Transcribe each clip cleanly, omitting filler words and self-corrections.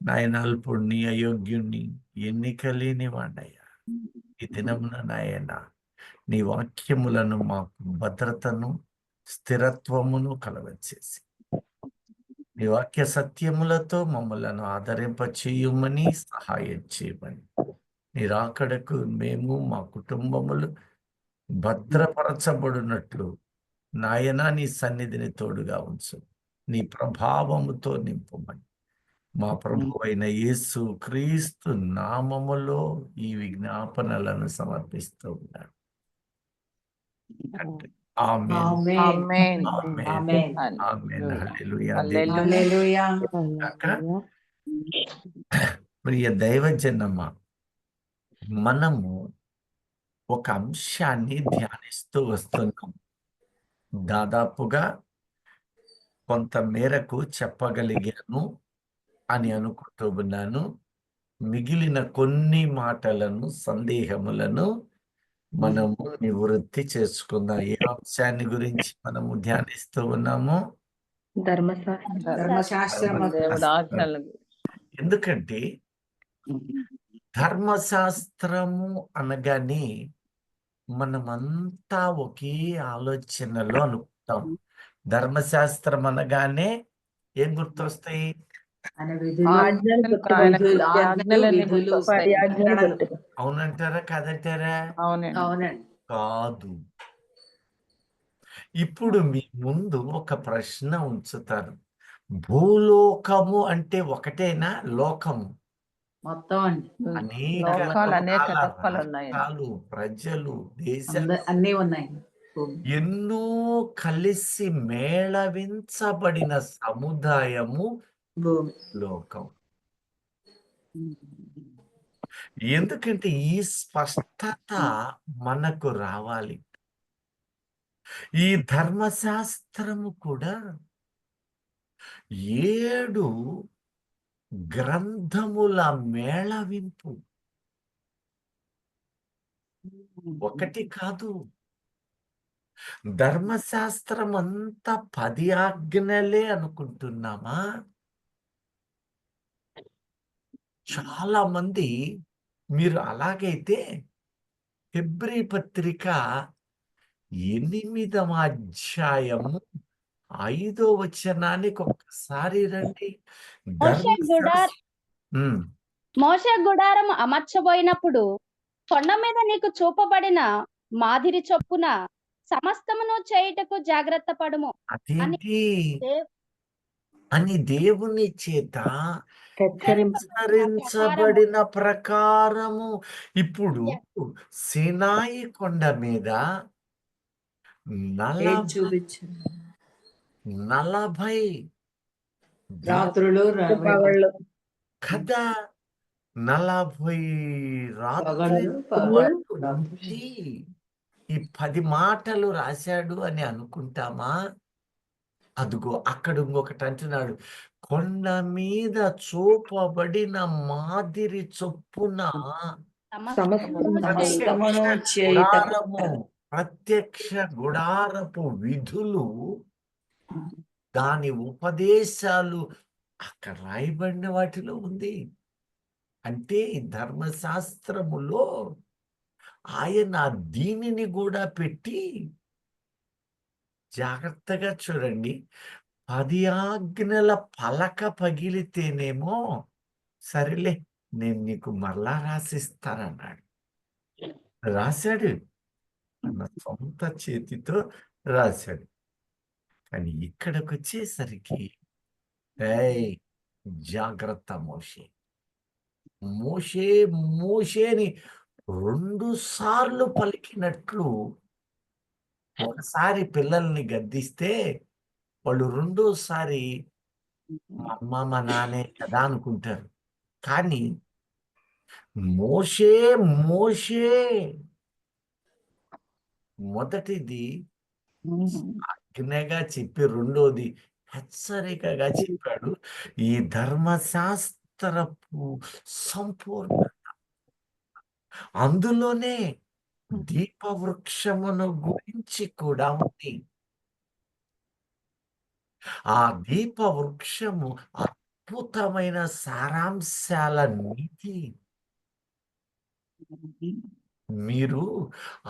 నాయన అల్పుణ్ణి, అయోగ్యుణ్ణి, ఎన్నిక లేని వాడయ్యా. ఈ దినమున నాయన నీ వాక్యములను మాకు భద్రతను, స్థిరత్వమును కలగచేసి నీ వాక్య సత్యములతో మమ్మలను ఆదరింపచేయుమని సహాయం చేయమని నీ రాకడకు మేము మా కుటుంబములు భద్రపరచబడినట్లు నాయన నీ సన్నిధిని తోడుగా ఉంచు. నీ ప్రభావముతో నింపమని మా ప్రభు అయిన యేసు క్రీస్తు నామములో ఈ విజ్ఞాపనలను సమర్పిస్తూ ఉన్నాను. ఆమేన్. ఆమేన్. ఆమేన్. ఆమేన్. ఆమేన్. హల్లెలూయా. హల్లెలూయా. ప్రియ దైవజనమ్మ, మనము ఒక అంశాన్ని ధ్యానిస్తూ వస్తున్నాం. దాదాపుగా కొంత మేరకు చెప్పగలిగాను అని అనుకుంటూ ఉన్నాను. మిగిలిన కొన్ని మాటలను, సందేహములను మనము నివృత్తి చేసుకుందాం. ఏ అంశాన్ని గురించి మనము ధ్యానిస్తూ ఉన్నాము? ధర్మశాస్త్రం. ఎందుకంటే ధర్మశాస్త్రము అనగానే మనమంతా ఒకే ఆలోచనలో అనుకుంటాం. ధర్మశాస్త్రం అనగానే ఏం గుర్తొస్తాయి? అవునంటారా కాదంటారా? కాదు. ఇప్పుడు మీ ముందు ఒక ప్రశ్న ఉంచుతారు. భూలోకము అంటే ఒకటేనా? లోకము మొత్తం అనేక రాష్ట్రాలు, ప్రజలు, దేశాలు అన్నీ ఉన్నాయి. ఎన్నో కలిసి మేళవించబడిన సముదాయము లోకం. ఎందుకంటే ఈ స్పష్టత మనకు రావాలి. ఈ ధర్మశాస్త్రము కూడా 7 గ్రంథముల మేళవింపు. ఒకటి కాదు. ధర్మశాస్త్రం అంతా 10 ఆజ్ఞలే అనుకుంటున్నామా? చాలా మంది మీరు అలాగైతే హెబ్రీ పత్రిక 8వ అధ్యాయము 5వ వచనానికి ఒక్కసారి రండి. మోషే గుడారం అమర్చబోయినప్పుడు కొండ మీద నీకు చూపబడిన మాదిరి చొప్పున సమస్తమును చేయుటకు జాగ్రత్త పడుము అని దేవుని చేత హెచ్చరించబడిన ప్రకారము. ఇప్పుడు సినాయి కొండ మీద 40 రాత్రులు కదా, 40 రాత్రులు ఈ 10 మాటలు రాశాడు అని అనుకుంటామా? అదుగో అక్కడ ఇంకొకటి అంటున్నాడు, కొండ మీద చూపబడిన మాదిరి చొప్పున ప్రత్యక్ష గుడారపు విధులు, దాని ఉపదేశాలు అక్కడ రాయబడిన వాటిలో ఉంది. అంటే ధర్మశాస్త్రములో ఆయన దీనిని కూడా పెట్టి, జాగ్రత్తగా చూడండి, 10 ఆజ్ఞల పలక పగిలితేనేమో సరేలే నేను నీకు మరలా రాసిస్తానన్నాడు. రాశాడు, తన సొంత చేతితో రాశాడు. కానీ ఇక్కడికి వచ్చేసరికి జాగ్రత్త మోషే, మోషే మోషేని 2 సార్లు పలికినట్లు. ఒకసారి పిల్లల్ని గద్దిస్తే వాళ్ళు రెండోసారి మా అమ్మ మా నాన్నే కదా అనుకుంటారు. కానీ మోషే మోషే మొదటిది ఆజ్ఞగా చెప్పి, రెండోది హెచ్చరికగా చెప్పాడు. ఈ ధర్మశాస్త్రపు సంపూర్ణత అందులోనే దీపవృక్షమును గురించి కూడా ఉంది. ఆ దీపవృక్షము అద్భుతమైన సారాంశాల నీతి. మీరు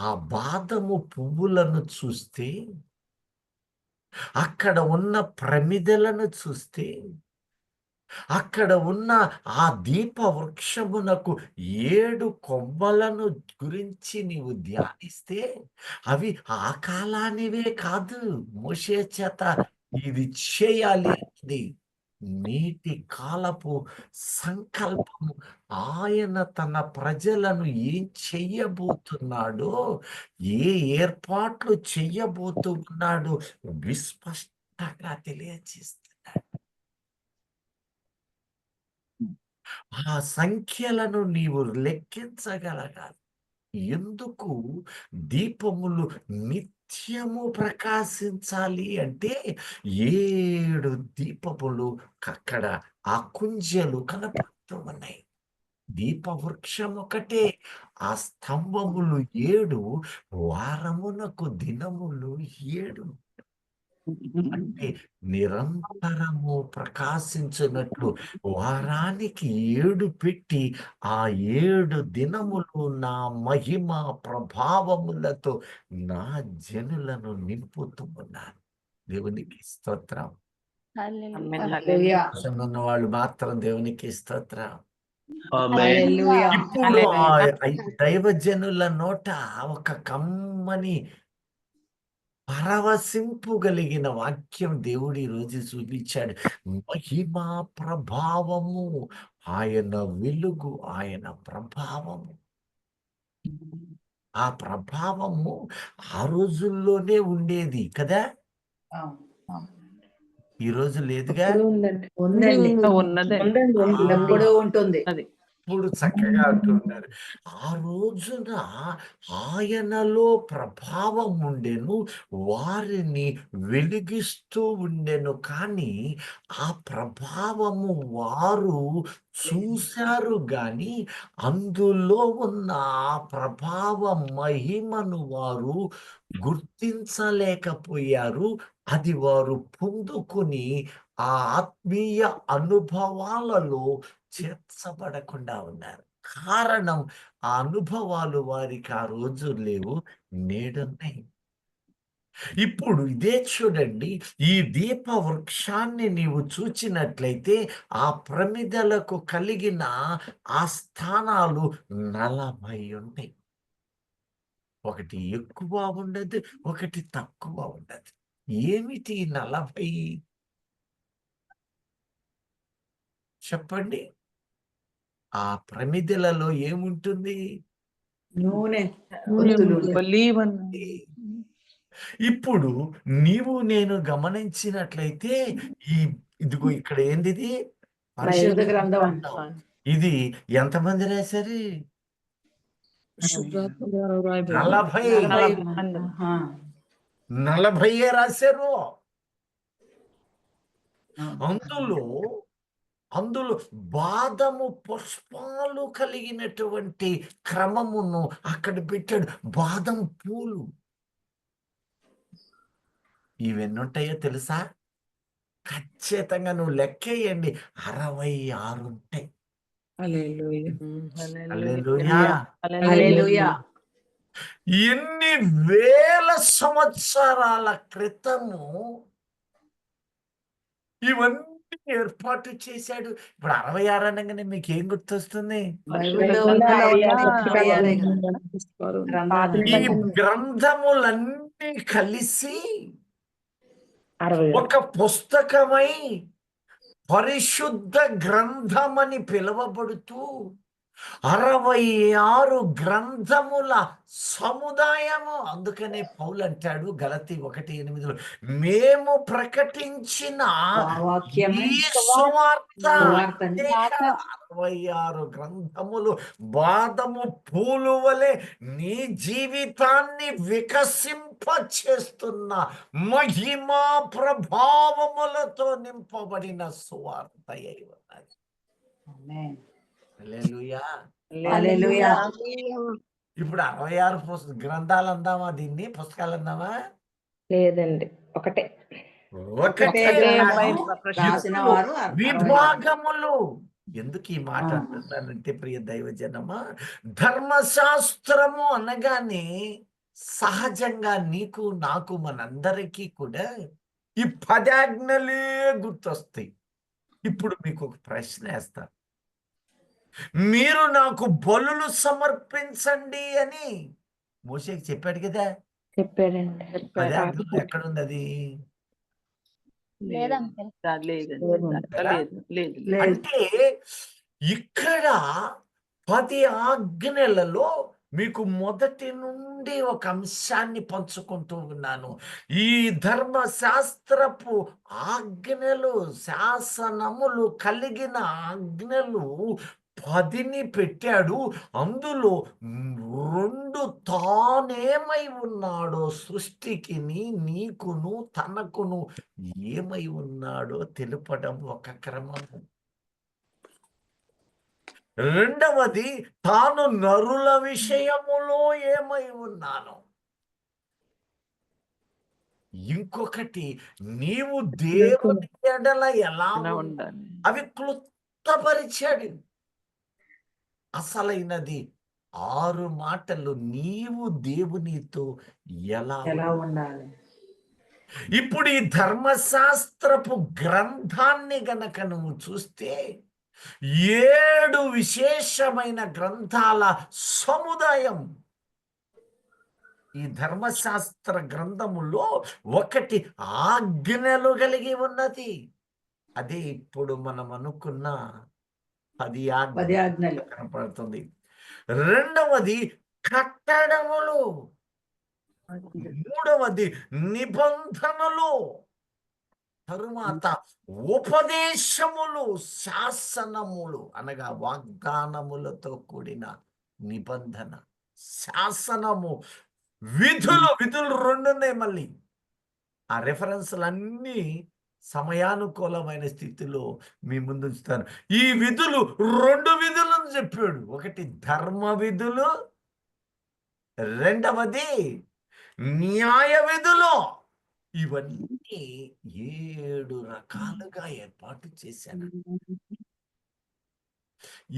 ఆ బాదము పువ్వులను చూస్తే, అక్కడ ఉన్న ప్రమిదలను చూస్తే, అక్కడ ఉన్న ఆ దీప వృక్షమునకు 7 కొమ్మలను గురించి నీవు ధ్యానిస్తే, అవి ఆ కాలానివే కాదు. మోషే చేత ఇది చేయాలి ఇది నీటి కాలపు సంకల్పము. ఆయన తన ప్రజలను ఏం చెయ్యబోతున్నాడో, ఏ ఏర్పాట్లు చెయ్యబోతూ ఉన్నాడో విస్పష్టంగా తెలియజేస్తున్నాడు. ఆ సంఖ్యలను నీవు లెక్కించగలగాలి. ఎందుకు దీపములు నిత్యము ప్రకాశించాలి అంటే, 7 దీపములు అక్కడ ఆ కుంజలు కనపడుతూ ఉన్నాయి. దీపవృక్షం ఒకటే, ఆ స్తంభములు 7, వారమునకు దినములు 7. అంటే నిరంతరము ప్రకాశించినట్లు వారానికి 7 పెట్టి, ఆ 7 దినములు నా మహిమ ప్రభావములతో నా జనులను నింపుతూ ఉన్నాను. దేవునికి స్తోత్రం. హల్లెలూయా. ఉన్న వాళ్ళు మాత్రం దేవునికి స్తోత్రం. హల్లెలూయా. ఇప్పుడు ఆ దైవజనుల నోట ఒక కమ్మని పరవశింపుగలిగిన వాక్యం దేవుడు ఈ రోజు చూపించాడు. మహిమా ప్రభావము, ఆయన వెలుగు, ఆయన ప్రభావము. ఆ ప్రభావము ఆ రోజుల్లోనే ఉండేది కదా, ఈ రోజు లేదుగా. ఉందండి. ఎప్పుడూ ఉంటుంది. ఇప్పుడు చక్కగా అంటున్నారు. ఆ రోజున ఆయనలో ప్రభావం ఉండెను, వారిని వెలిగిస్తూ ఉండెను. కానీ ఆ ప్రభావము వారు చూశారు గాని, అందులో ఉన్న ఆ ప్రభావ మహిమను వారు గుర్తించలేకపోయారు. అది వారు పొందుకొని ఆ ఆత్మీయ అనుభవాలలో చేర్చబడకుండా ఉన్నారు. కారణం, ఆ అనుభవాలు వారికి ఆ రోజు లేవు, నేడున్నాయి. ఇప్పుడు ఇదే చూడండి, ఈ దీప వృక్షాన్ని నీవు చూచినట్లయితే ఆ ప్రమిదలకు కలిగిన ఆ స్థానాలు 40 ఉంటాయి. ఒకటి ఎక్కువ ఉండదు, ఒకటి తక్కువ ఉండదు. ఏమిటి 40? చెప్పండి. ఆ ప్రమిదలలో ఏముంటుంది? నూనె. ఇప్పుడు నీవు నేను గమనించినట్లయితే, ఇదిగో ఇక్కడ ఏందిది? పరిశుద్ధ గ్రంథం. ఇది ఎంతమంది రాశారు? 40 రాశారు. అందులో బాదము పుష్పాలు కలిగినటువంటి క్రమమును అక్కడ పెట్టాడు. బాదం పూలు ఇవెన్నుంటాయో తెలుసా? ఖచ్చితంగా నువ్వు లెక్కేయండి, 66 ఉంటాయి. హల్లెలూయా. ఎన్ని వేల సంవత్సరాల క్రితము ఇవన్నీ ఏర్పాటు చేశాడు. ఇప్పుడు 66 అనగానే మీకు ఏం గుర్తొస్తుంది? ఈ గ్రంథములన్నీ కలిసి ఒక పుస్తకమై పరిశుద్ధ గ్రంథమని పిలువబడుతూ 66 గ్రంథముల సముదాయము. అందుకనే పౌలు అంటాడు గలతీ 1:8, మేము ప్రకటించిన ఈ సువార్త 66 గ్రంథములు బాదము పూలు వలె నీ జీవితాన్ని వికసింపచేస్తున్న మహిమా ప్రభావములతో నింపబడిన సువార్త అయి ఉన్నది. హల్లెలూయా. ఇప్పుడు 66 గ్రంథాలు అందామా? దీన్ని పుస్తకాలు అందామా? లేదండి, ఒకటే. ఒకటే ఒకటే రాయి. రాసిన ఇప్పుడు వారు 60. విభాగములు. ఎందుకు ఈ మాట ఆ. అంటున్నానంటే ప్రియ దైవజనమా, ధర్మశాస్త్రము అనగానే సహజంగా నీకు నాకు మనందరికీ కూడా ఈ 10 ఆజ్ఞలే గుర్తొస్తాయి. ఇప్పుడు మీకు ఒక ప్రశ్న వేస్తా. మీరు నాకు బలులు సమర్పించండి అని మోషేకి చెప్పాడు కదా. చెప్పాడండి. 10 ఆజ్ఞలు ఎక్కడుంది అది? లేదంటే లేదు. అంటే ఇక్కడ 10 ఆజ్ఞలలో మీకు మొదటి నుండి ఒక అంశాన్ని పంచుకుంటూ ఉన్నాను. ఈ ధర్మశాస్త్రపు ఆజ్ఞలు, శాసనములు కలిగిన ఆజ్ఞలు 10ని పెట్టాడు. అందులో 2 తానేమై ఉన్నాడో సృష్టికి నీకును తనకును ఏమై ఉన్నాడో తెలుపడం ఒక క్రమం. రెండవది తాను నరుల విషయములో ఏమై ఉన్నాను. ఇంకొకటి నీవు దేవుని ఎడల ఎలా ఉండాలి, అవి క్లుప్తపరిచాడు. అసలైనది 6 మాటలు. నీవు దేవునితో ఎలా ఉండాలి. ఇప్పుడు ఈ ధర్మశాస్త్రపు గ్రంథాన్ని గనక నువ్వు చూస్తే 7 విశేషమైన గ్రంథాల సముదాయం ఈ ధర్మశాస్త్ర గ్రంథములో ఒకటి ఆజ్ఞలు కలిగి ఉన్నది. అదే ఇప్పుడు మనం అనుకున్న 10 ఆజ్ఞలు కనపడుతుంది. రెండవది కట్టడములు, మూడవది నిబంధనలు, తరువాత ఉపదేశములు, శాసనములు అనగా వాగ్దానములతో కూడిన నిబంధన, శాసనము, విధులు. విధులు 2 ఉన్నాయి. మళ్ళీ ఆ రెఫరెన్స్లన్నీ సమయానుకూలమైన స్థితిలో మీ ముందు ఉంచుతాను. ఈ విధులు 2 విధులను చెప్పాడు. ఒకటి ధర్మ విధులు, రెండవది న్యాయ విధులు. ఇవన్నీ 7 రకాలుగా ఏర్పాటు చేశాను.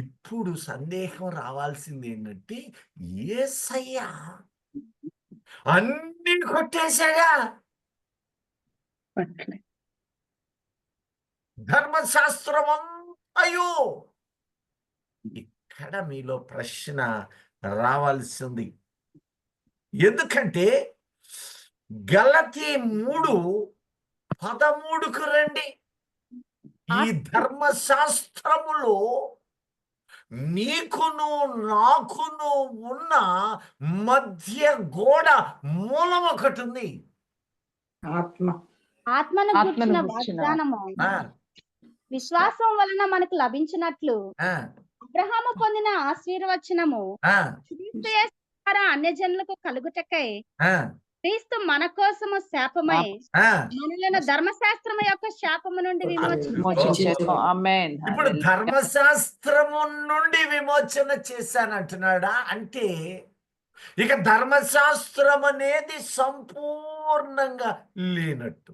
ఇప్పుడు సందేహం రావాల్సింది ఏంటంటే, యేసయ్య అన్ని కొట్టేశాడా? ధర్మశాస్త్రం అంతయు. ఇక్కడ మీలో ప్రశ్న రావాల్సింది. ఎందుకంటే గలతీ 3:13కు రండి. ఈ ధర్మశాస్త్రములో నీకును నాకును ఉన్న మధ్య గోడ మూలం ఒకటి ఉంది. ఆత్మను గూర్చిన వాగ్దానము విశ్వాసం వలన మనకు లభించినట్లు అబ్రహాము పొందిన ఆశీర్వచనము క్రీస్తు యేసు ద్వారా అన్యజనులకు కలుగుటకై క్రీస్తు మన కోసము శాపమై మనలను ధర్మశాస్త్రము యొక్క శాపము నుండి విమోచించాడు. ఇప్పుడు ధర్మశాస్త్రము నుండి విమోచన చేశానంటున్నాడా? అంటే ఇక ధర్మశాస్త్రం అనేది సంపూర్ణంగా లేనట్టు.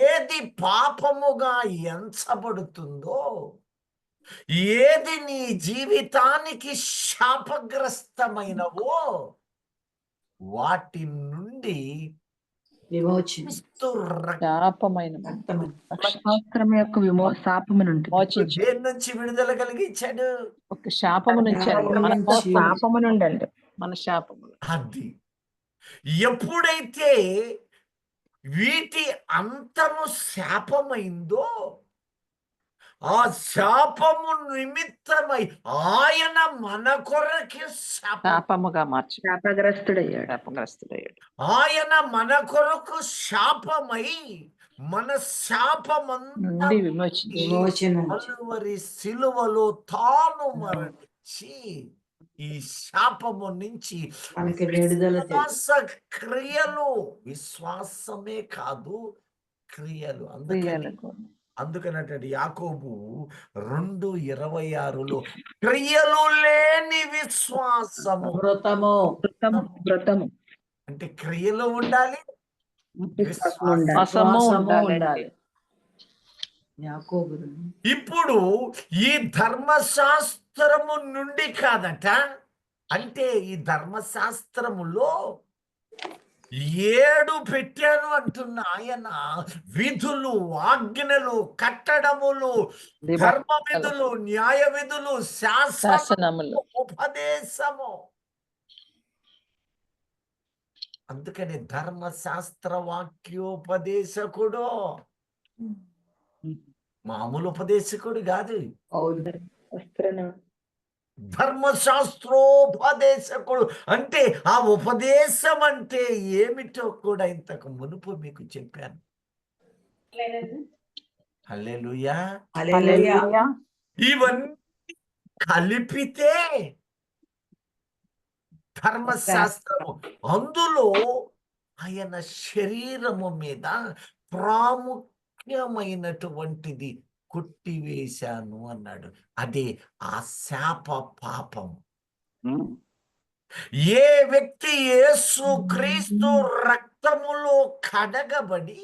ఏది పాపముగా ఎంచబడుతుందో, ఏది నీ జీవితానికి శాపగ్రస్తమైనవో వాటి నుండి దేని నుంచి విడుదల కలిగించాడు? ఒక శాపము నుంచి, శాపము నుండి అండి, మన శాపము. అది ఎప్పుడైతే వీటి అంతము శాపమైందో, ఆ శాపము నిమిత్తమై ఆయన మన కొరకి శాపముగా మార్చి శాపగ్రస్తుడయ్యాడు. ఆయన మన కొరకు శాపమై మన శాపమంతా కలువరి సిలువలో తాను మరణించి ఈ శాపము నుంచి విశ్వాస క్రియలు, విశ్వాసమే కాదు క్రియలు. అందుకనంటే యాకోబు 2:26లో క్రియలు లేని విశ్వాసము మృతము. అంటే క్రియలు ఉండాలి, విశ్వాసము ఉండాలి. యాకోబు ఇప్పుడు ఈ ధర్మశాస్త్రము నుండి కాదట, అంటే ఈ ధర్మశాస్త్రములో 7 పెట్టాను అంటున్న ఆయన. విధులు, ఆజ్ఞలు, కట్టడములు, ధర్మ విధులు, న్యాయ విధులు, శాసనములు, ఉపదేశము. అందుకని ధర్మశాస్త్ర వాక్యోపదేశకుడు మామూలు ఉపదేశకుడు కాదు, ధర్మశాస్త్రోపదేశకుడు. అంటే ఆ ఉపదేశం అంటే ఏమిటో కూడా ఇంతకు మునుపు మీకు చెప్పాను. హల్లెలూయా. ఇవన్నీ కలిపితే ధర్మశాస్త్రము. అందులో ఆయన శరీరము మీద ప్రాముఖ్యమైనటువంటిది కొట్టివేశాను అన్నాడు. అదే ఆ శాప పాపం. ఏ వ్యక్తి యేసు క్రీస్తు రక్తములో కడగబడి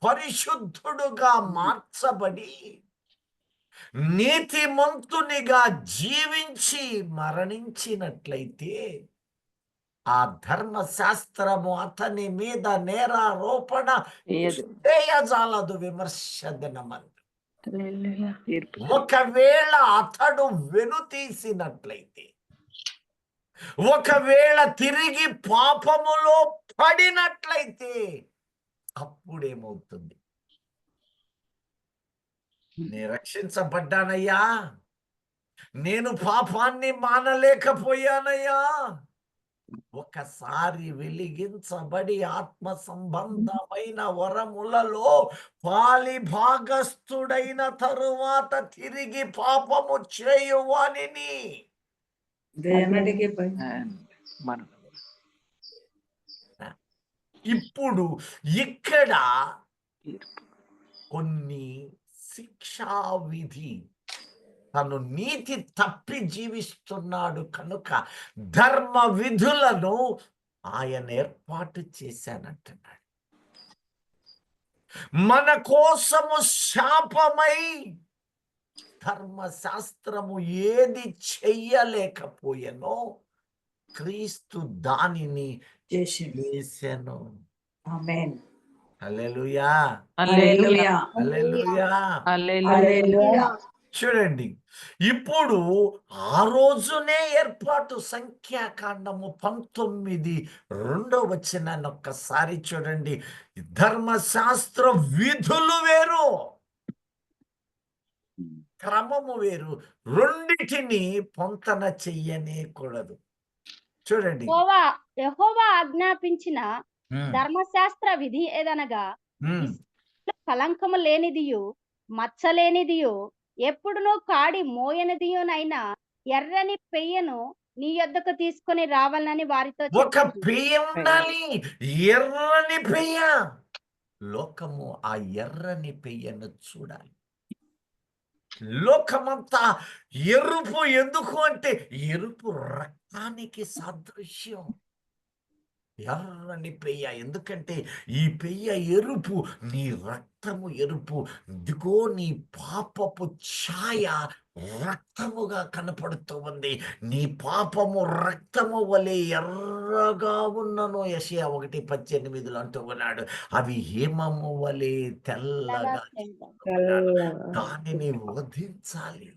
పరిశుద్ధుడుగా మార్చబడి నీతిమంతునిగా జీవించి మరణించినట్లయితే ఆ ధర్మశాస్త్రము అతని మీద నేరారోపణ చేయజాలదు, విమర్శనమందు. ఒకవేళ అతడు వెనుతీసినట్లయితే, ఒకవేళ తిరిగి పాపములో పడినట్లయితే అప్పుడేమవుతుంది? నేను రక్షించబడ్డానయ్యా, నేను పాపాన్ని మానలేకపోయానయ్యా. ఒకసారి వెలిగించబడి ఆత్మ సంబంధమైన వరములలో పాలిభాగస్థుడైన తరువాత తిరిగి పాపము చేయువానిని ఇప్పుడు ఇక్కడ కొన్ని శిక్షా విధి, తను నీతి తప్పి జీవిస్తున్నాడు కనుక ధర్మ విధులను ఆయన ఏర్పాటు చేశానంటున్నాడు. మన కోసము శాపమై ధర్మశాస్త్రము ఏది చెయ్యలేకపోయానో క్రీస్తు దానిని చేశాను. ఆమేన్. హల్లెలూయా. హల్లెలూయా. హల్లెలూయా. చూడండి, ఇప్పుడు ఆ రోజునే ఏర్పాటు. సంఖ్యాకాండము 19:2 ఒక్కసారి చూడండి. ధర్మశాస్త్ర విధులు వేరు, క్రమము వేరు. రెండిటిని పొంతన చెయ్యనేకూడదు. చూడండి, యెహోవా ఆజ్ఞాపించిన ధర్మశాస్త్ర విధి ఏదనగా కలంకము లేనిదియు మచ్చలేనిదియు ఎప్పుడునూ కాడి మోయనిదియునైనా ఎర్రని పెయ్యను నీ యొద్దకు తీసుకొని రావాలని వారితో ఒక పెయ్య ఉండాలి, ఎర్రని పెయ్య. లోకము ఆ ఎర్రని పెయ్యను చూడాలి. లోకమంతా ఎరుపు. ఎందుకు అంటే ఎరుపు రక్తానికి సాదృశ్యం. ఎర్రని పెయ్య, ఎందుకంటే ఈ పెయ్య ఎరుపు, నీ రక్తము ఎరుపు. ఇదిగో నీ పాపపు ఛాయ రక్తముగా కనపడుతూ ఉంది. నీ పాపము రక్తము వలె ఎర్రగా ఉన్నను యెషయా 1:18 అంటూ ఉన్నాడు. అవి హేమము వలె తెల్లగా, దానిని వధించాలి.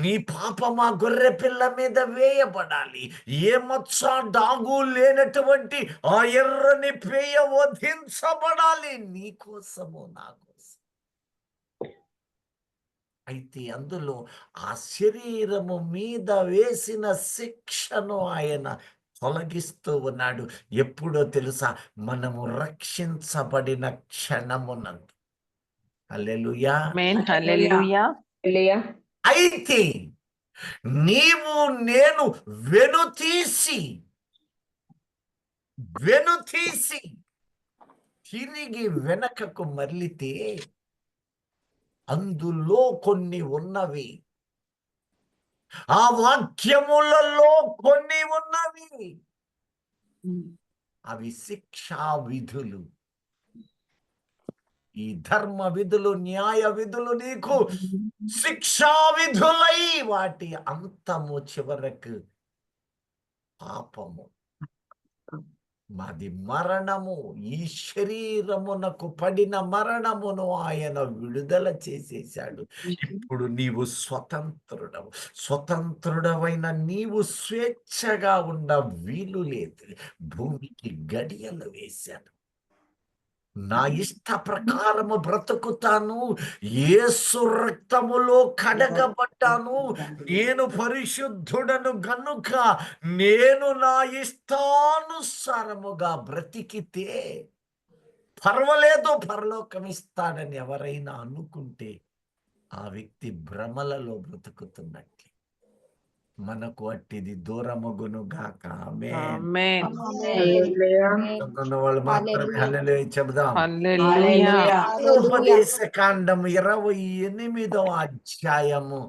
నీ పాపమా గొర్రె పిల్ల మీద వేయబడాలి. ఏ మచ్చ డాగు లేనటువంటి ఆ ఎర్రని పేయ వధించబడాలి, నీ కోసము నా కోసం. అయితే అందులో ఆ శరీరము మీద వేసిన శిక్షను ఆయన తొలగిస్తూ ఉన్నాడు. ఎప్పుడో తెలుసా? మనము రక్షించబడిన క్షణమునందు. హల్లెలూయా. హల్లెలూయా. అయితే నీవు నేను వెనుతీసి తిరిగి వెనకకు మరలితే అందులో కొన్ని ఉన్నవి, ఆ వాక్యములలో కొన్ని ఉన్నవి. అవి శిక్షా విధులు. ఈ ధర్మ విధులు, న్యాయ విధులు నీకు శిక్షా విధులై వాటి అంతము చివరకు పాపము, మాది మరణము. ఈ శరీరమునకు పడిన మరణమును ఆయన విడుదల చేసేశాడు. ఇప్పుడు నీవు స్వతంత్రుడవైన నీవు స్వేచ్ఛగా ఉండ వీలు లేదు. భూమికి గడియలు వేశాను. నా ఇష్ట ప్రకారము బ్రతుకుతాను. యేసు రక్తములో కడగబడ్డాను. నేను పరిశుద్ధుడను గనుక నేను నా ఇష్టానుసారముగా బ్రతికితే పర్వాలేదు, పరలోకం ఇస్తాడని ఎవరైనా అనుకుంటే ఆ వ్యక్తి భ్రమలలో బ్రతుకుతున్నట్టు. మనకు అట్టిది దూరమగును గాక. ఆమేన్. వాళ్ళు మాత్రమే హల్లెలూయా చెబుదాం. ఉపదేశకాండము 28వ అధ్యాయము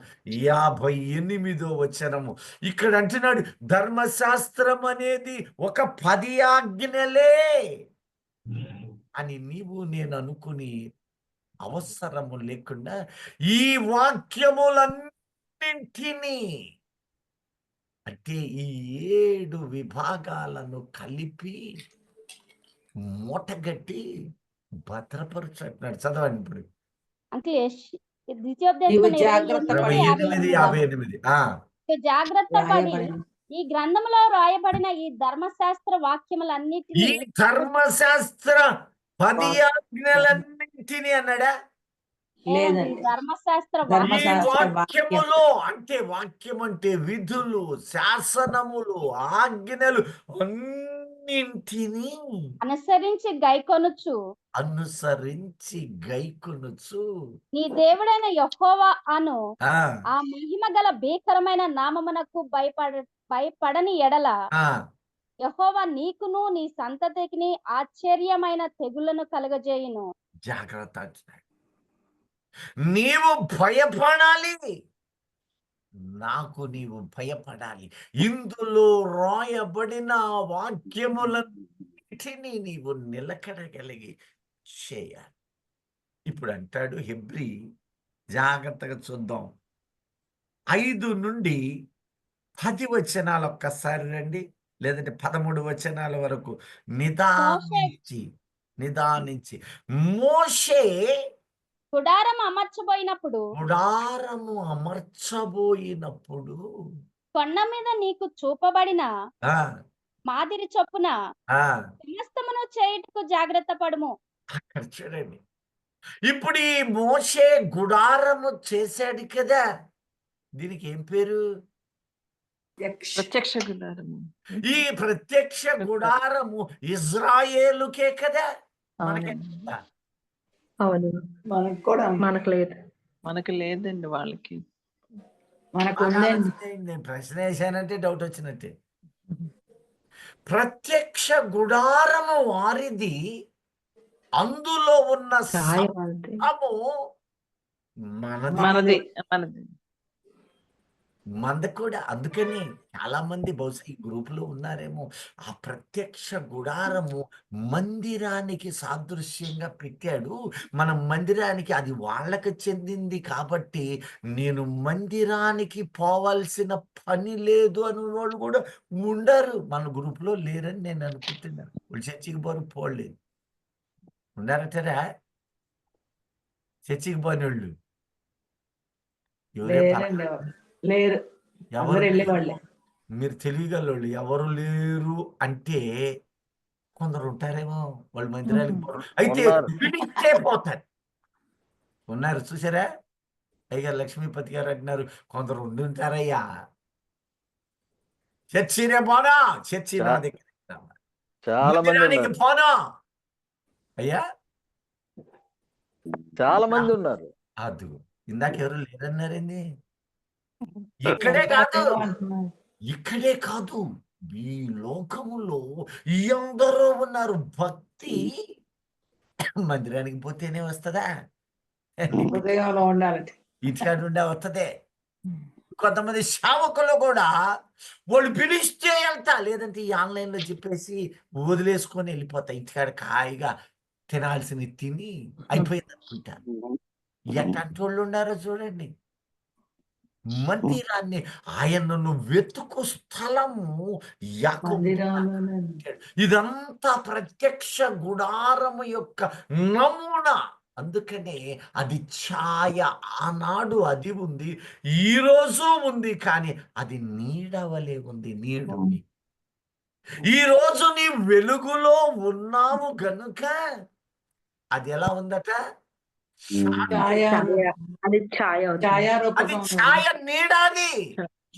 58వ వచనము. ఇక్కడ అంటున్నాడు, ధర్మశాస్త్రం అనేది ఒక 10 ఆజ్ఞలే అని నీవు నేను అనుకుని అవసరము లేకుండా ఈ వాక్యములన్నింటినీ, అంటే ఈ 7 విభాగాలను కలిపి మూటగట్టి భద్రపరుచున్నాడు. చదవండి ఇప్పుడు. జాగ్రత్త పడి ఈ గ్రంథంలో రాయబడిన ఈ ధర్మశాస్త్ర వాక్యములన్నిటినీ, ఈ ధర్మశాస్త్ర 10 ఆజ్ఞలన్నింటినీ అన్నాడా? ధర్మశాస్త్ర వాక్యములో, అంటే వాక్యం అంటే విధులు, శాసనములు, ఆజ్ఞలు అన్నింటినీ అనుసరించి గైకొనుచు నీ దేవుడైన యెహోవా అను ఆ మహిమ గల భీకరమైన నామమునకు భయపడని ఎడల యెహోవా నీకును నీ సంతతికి ఆశ్చర్యమైన తెగులను కలుగజేయును. జాగ్రత్త, నీవు భయపడాలి. నాకు నీవు భయపడాలి. ఇందులో రాయబడిన వాక్యములన్నిటినీ నీవు నిలకడగలిగి చేయాలి. ఇప్పుడు అంటాడు హెబ్రీ, జాగ్రత్తగా చూద్దాం. 5 నుండి 10 వచనాలు ఒక్కసారి రండి, లేదంటే 13 వచనాల వరకు నిదానించి మోషే గుడారము అమర్చబోయినప్పుడు కొండ మీద నీకు చూపబడిన మాదిరి చొప్పున సమస్తమును చేయుటకు జాగ్రత్త పడుము. అక్కడ చూడండి, ఇప్పుడు ఈ మోషే గుడారము చేశాడు కదా, దీనికి ఏం పేరు? ప్రత్యక్ష గుడారము. ఈ ప్రత్యక్ష గుడారము ఇజ్రాయేలుకే కదా, అవును. మనకు కూడా మనకు లేదండి, వాళ్ళకి. మనకు నేను ప్రశ్న వేశానంటే డౌట్ వచ్చినట్టే. ప్రత్యక్ష గుడారము వారిది, అందులో ఉన్న సమస్తము మనది కూడా. అందుకని చాలా మంది బహుశా ఈ గ్రూప్ లో ఉన్నారేమో, ఆ ప్రత్యక్ష గుడారము మందిరానికి సాదృశ్యంగా పెట్టాడు. మనం మందిరానికి, అది వాళ్ళకి చెందింది కాబట్టి నేను మందిరానికి పోవాల్సిన పని లేదు అని వాళ్ళు కూడా ఉండరు. మన గ్రూప్ లో లేరని నేను అనుకుంటున్నాను. వాళ్ళు చర్చికి పోలేదు ఉన్నారటరా? చర్చికి పోని వాళ్ళు లేరు, మీరు తెలియగలవాళ్ళు. ఎవరు లేరు అంటే కొందరు ఉంటారేమో, వాళ్ళు మందిరానికి పోరు, అయితే పిలిస్తే పోతారు. ఉన్నారు చూసారా? అయ్యగారు లక్ష్మీపతి గారు అంటున్నారు, కొందరు ఉండుంటారయ్యా, చర్చినే పోనా, చర్చి నా దగ్గర మందిరానికి పోనా అయ్యా, చాలా మంది ఉన్నారు. అది ఇందాక ఎవరు లేరన్నారేంది? ఇక్కడే కాదు, ఈ లోకములో ఎందరో ఉన్నారు. భక్తి మందిరానికి పోతేనే వస్తుందా? ఇంటికాడ ఉండే వస్తుంది. కొంతమంది సేవకులు కూడా వాళ్ళు పిలిస్తే వెళ్తా, లేదంటే ఈ ఆన్లైన్లో చెప్పేసి వదిలేసుకొని వెళ్ళిపోతా. ఇంటికాడ హాయిగా తినాల్సినవి తిని అయిపోయింది అనుకుంటా. ఎట్లాంటి వాళ్ళు ఉన్నారో చూడండి. మందిరాన్ని ఆయనను వెతుకు స్థలము యాకోబు మందిరాలను ఇదంతా ప్రత్యక్ష గుడారము యొక్క నమూనా. అందుకనే అది ఛాయ, ఆనాడు అది ఉంది, ఈ రోజు ఉంది, కానీ అది నీడవలే ఉంది. నీడుంది. ఈ రోజు నీ వెలుగులో ఉన్నావు గనుక అది ఎలా ఉందట? ఛాయ అది ఛాయ అవుతుంది. అది ఛాయారూపకం ఛాయ, నీడాది,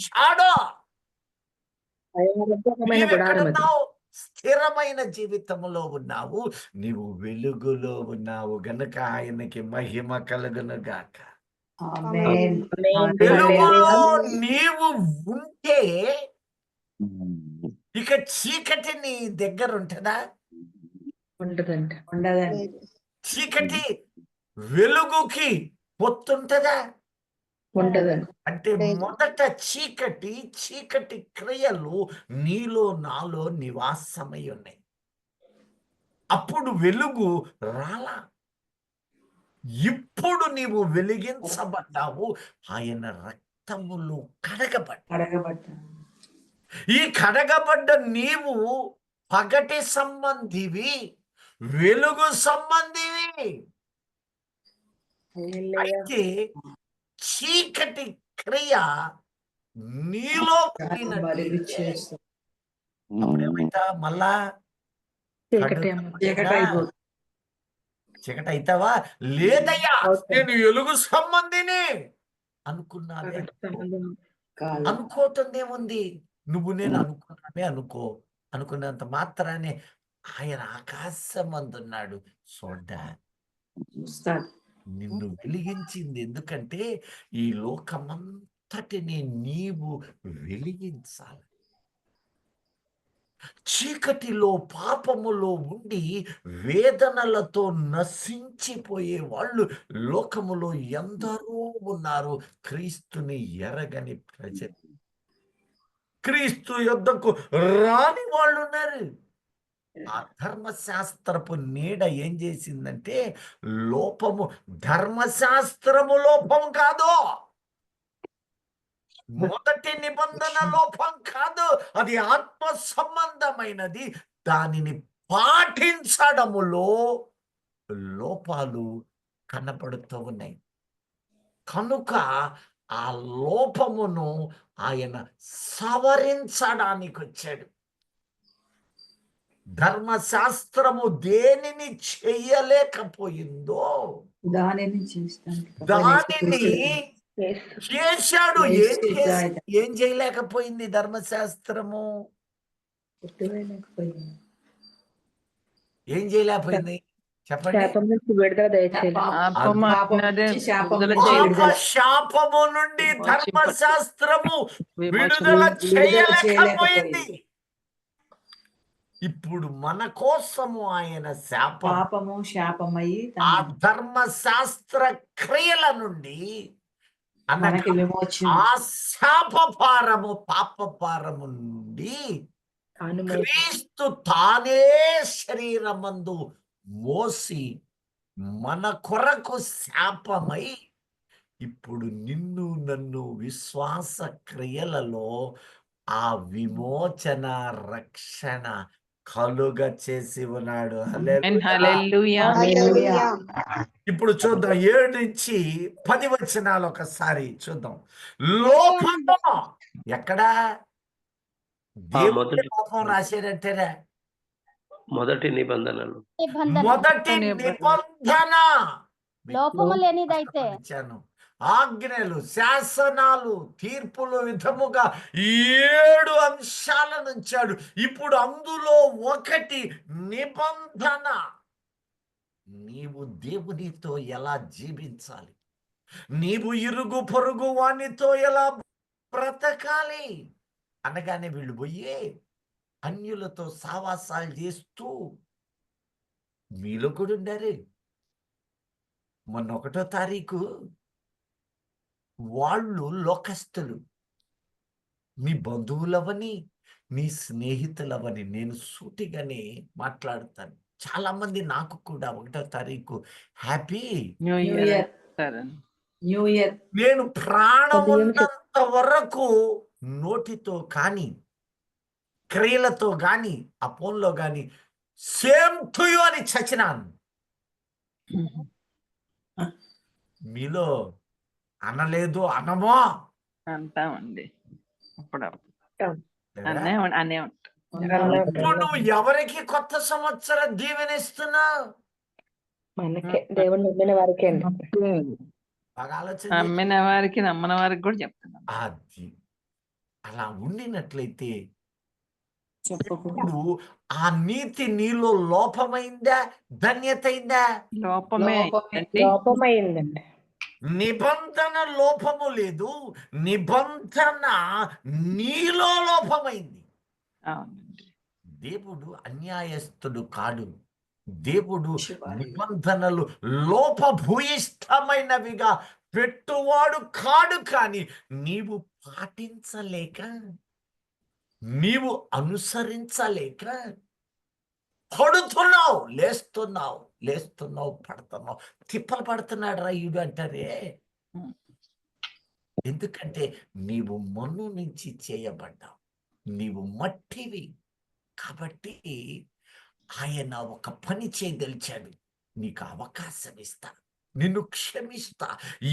షాడో. ఛాయారూపకమైన గుడారం అది. నీవెక్కడున్నావు? స్థిరమైన జీవితంలో ఉన్నావు, నీవు వెలుగులో ఉన్నావు గనుక ఆయనకి మహిమ కలుగును గాక. ఆమేన్. వెలుగులో నీవు ఉంటే ఇక చీకటి నీ దగ్గర ఉంటుందా? ఉంటదండి. ఉండదండి. చీకటి వెలుగుకి పొత్తుంటదా? ఉంటదండి. అంటే మొదట చీకటి క్రియలు నీలో నాలో నివాసమై ఉన్నాయి. అప్పుడు వెలుగు రాలా. ఇప్పుడు నీవు వెలిగించబడ్డావు, ఆయన రక్తములో కడగబడ్డా. ఈ కడగబడ్డ నీవు పగటి సంబంధివి, వెలుగు సంబంధివి. అయితే చీకటి క్రియ నీలో పుట్టినట్లయితే అప్పుడేమైతా? మళ్ళా చీకటి అవుతావా? లేదయ్యా, నేను వెలుగు సంబంధిని అనుకున్నావే. అనుకోవటందేముంది? నువ్వు నేను అనుకున్నామే అనుకున్నంత మాత్రానే ఆయన ఆకాశం అందున్నాడు చూస్తాడు. నిన్ను వెలిగించింది. ఎందుకంటే ఈ లోకమంతటిని నీవు వెలిగించాలి. చీకటిలో పాపములో ఉండి వేదనలతో నశించిపోయే వాళ్ళు లోకములో ఎందరో ఉన్నారు. క్రీస్తుని ఎరగని ప్రజలు, క్రీస్తు యొద్దకు రాని వాళ్ళు ఉన్నారు. ఆ ధర్మశాస్త్రపు నీడ ఏం చేసిందంటే, లోపము ధర్మశాస్త్రము లోపం కాదు, మొదటి నిబంధన లోపం కాదు, అది ఆత్మ సంబంధమైనది. దానిని పాటించడములో లోపాలు కనపడుతూ ఉన్నాయి. కనుక ఆ లోపమును ఆయన సవరించడానికి వచ్చాడు. ధర్మశాస్త్రము దేనిని చెయ్యలేకపోయిందో దానిని చేశాడు. ఏం చేయలేకపోయింది ధర్మశాస్త్రము? ఏం చేయలేకపోయింది చెప్పండి? శాపము నుండి ధర్మశాస్త్రము విడుదల చేయలేకపోయింది. ఇప్పుడు మన కోసము ఆయన శాపమై ఆ ధర్మశాస్త్ర క్రియల నుండి మనకి విమోచన, ఆ శాపభారము పాపభారము నుండి క్రీస్తు తానే శరీరమందు మోసి మన కొరకు శాపమై ఇప్పుడు నిన్ను నన్ను విశ్వాస క్రియలలో ఆ విమోచన రక్షణ కలుగ చేసి ఉన్నాడు. హల్లెలూయా. ఇప్పుడు చూద్దాం 7 నుంచి 10 వచనాలు ఒకసారి చూద్దాం. లోపము ఎక్కడా? దేవుడి లోపం రాశాడంటేనే మొదటి నిబంధనలు, మొదటి నిబంధన లోపము లేనిదైతే ఇచ్చాను. ఆజ్ఞలు, శాసనాలు, తీర్పులు విధముగా 7 అంశాలను ఉంచాడు. ఇప్పుడు అందులో ఒకటి నిబంధన. నీవు దేవునితో ఎలా జీవించాలి, నీవు ఇరుగు పొరుగు వానితో ఎలా బ్రతకాలి అనగానే వీళ్ళు పోయి అన్యులతో సావాసాలు చేస్తూ మీలో కూడా ఉండారు. మొన్న 1వ తారీఖు వాళ్ళు లోకస్తులు. నీ బంధువులవని, నీ స్నేహితులవని నేను సూటిగానే మాట్లాడుతాను. చాలా మంది నాకు కూడా 1వ తారీఖు happy new new year year అంటారని. న్యూ ఇయర్ నేను ప్రాణం ఉదయం ఉన్నంత వరకు నోటితో కానీ, క్రియలతో గాని, ఆ ఫోన్లో గాని సేమ్ టు యు అని చచ్చినాను. మీలో అనలేదు, అనమో అంటామండి అప్పుడప్పుడు లేదా? అనే ఉంటాం. ఇప్పుడు నువ్వు ఎవరికి కొత్త సంవత్సర దీవెనిస్తున్నావు? మనకే దేవుడు నమ్మిన వారికే అండి. బాగా ఆలోచన చేయి. నమ్మిన వారికి నమ్మని వారికి కూడా చెప్తున్నాం. అది అలా ఉండినట్లయితే చెప్పకుండా ఇప్పుడు ఆ నీతి నీలో లోపమైందా, ధన్యత అయిందా? లోపమే లోపమే. అండి. లోపమైందండి. నిబంధన లోపము లేదు, నిబంధన నీలో లోపమైంది. అవునండి. దేవుడు అన్యాయస్తుడు కాడు. దేవుడు శుభాలు. నిబంధనలు లోపభూయిష్టమైనవిగా పెట్టువాడు కాడు. కానీ నీవు పాటించలేక, నీవు అనుసరించలేక పడుతున్నావు, లేస్తున్నావు, పడుతున్నావు. తిప్పలు పడుతున్నాడు రా ఈడు అంటారే. ఎందుకంటే నీవు మన్ను నుంచి చేయబడ్డావు, నీవు మట్టివి. కాబట్టి ఆయన ఒక పని చేయదలిచాడు. నీకు అవకాశం ఇస్తా, నిన్ను క్షమిస్తా,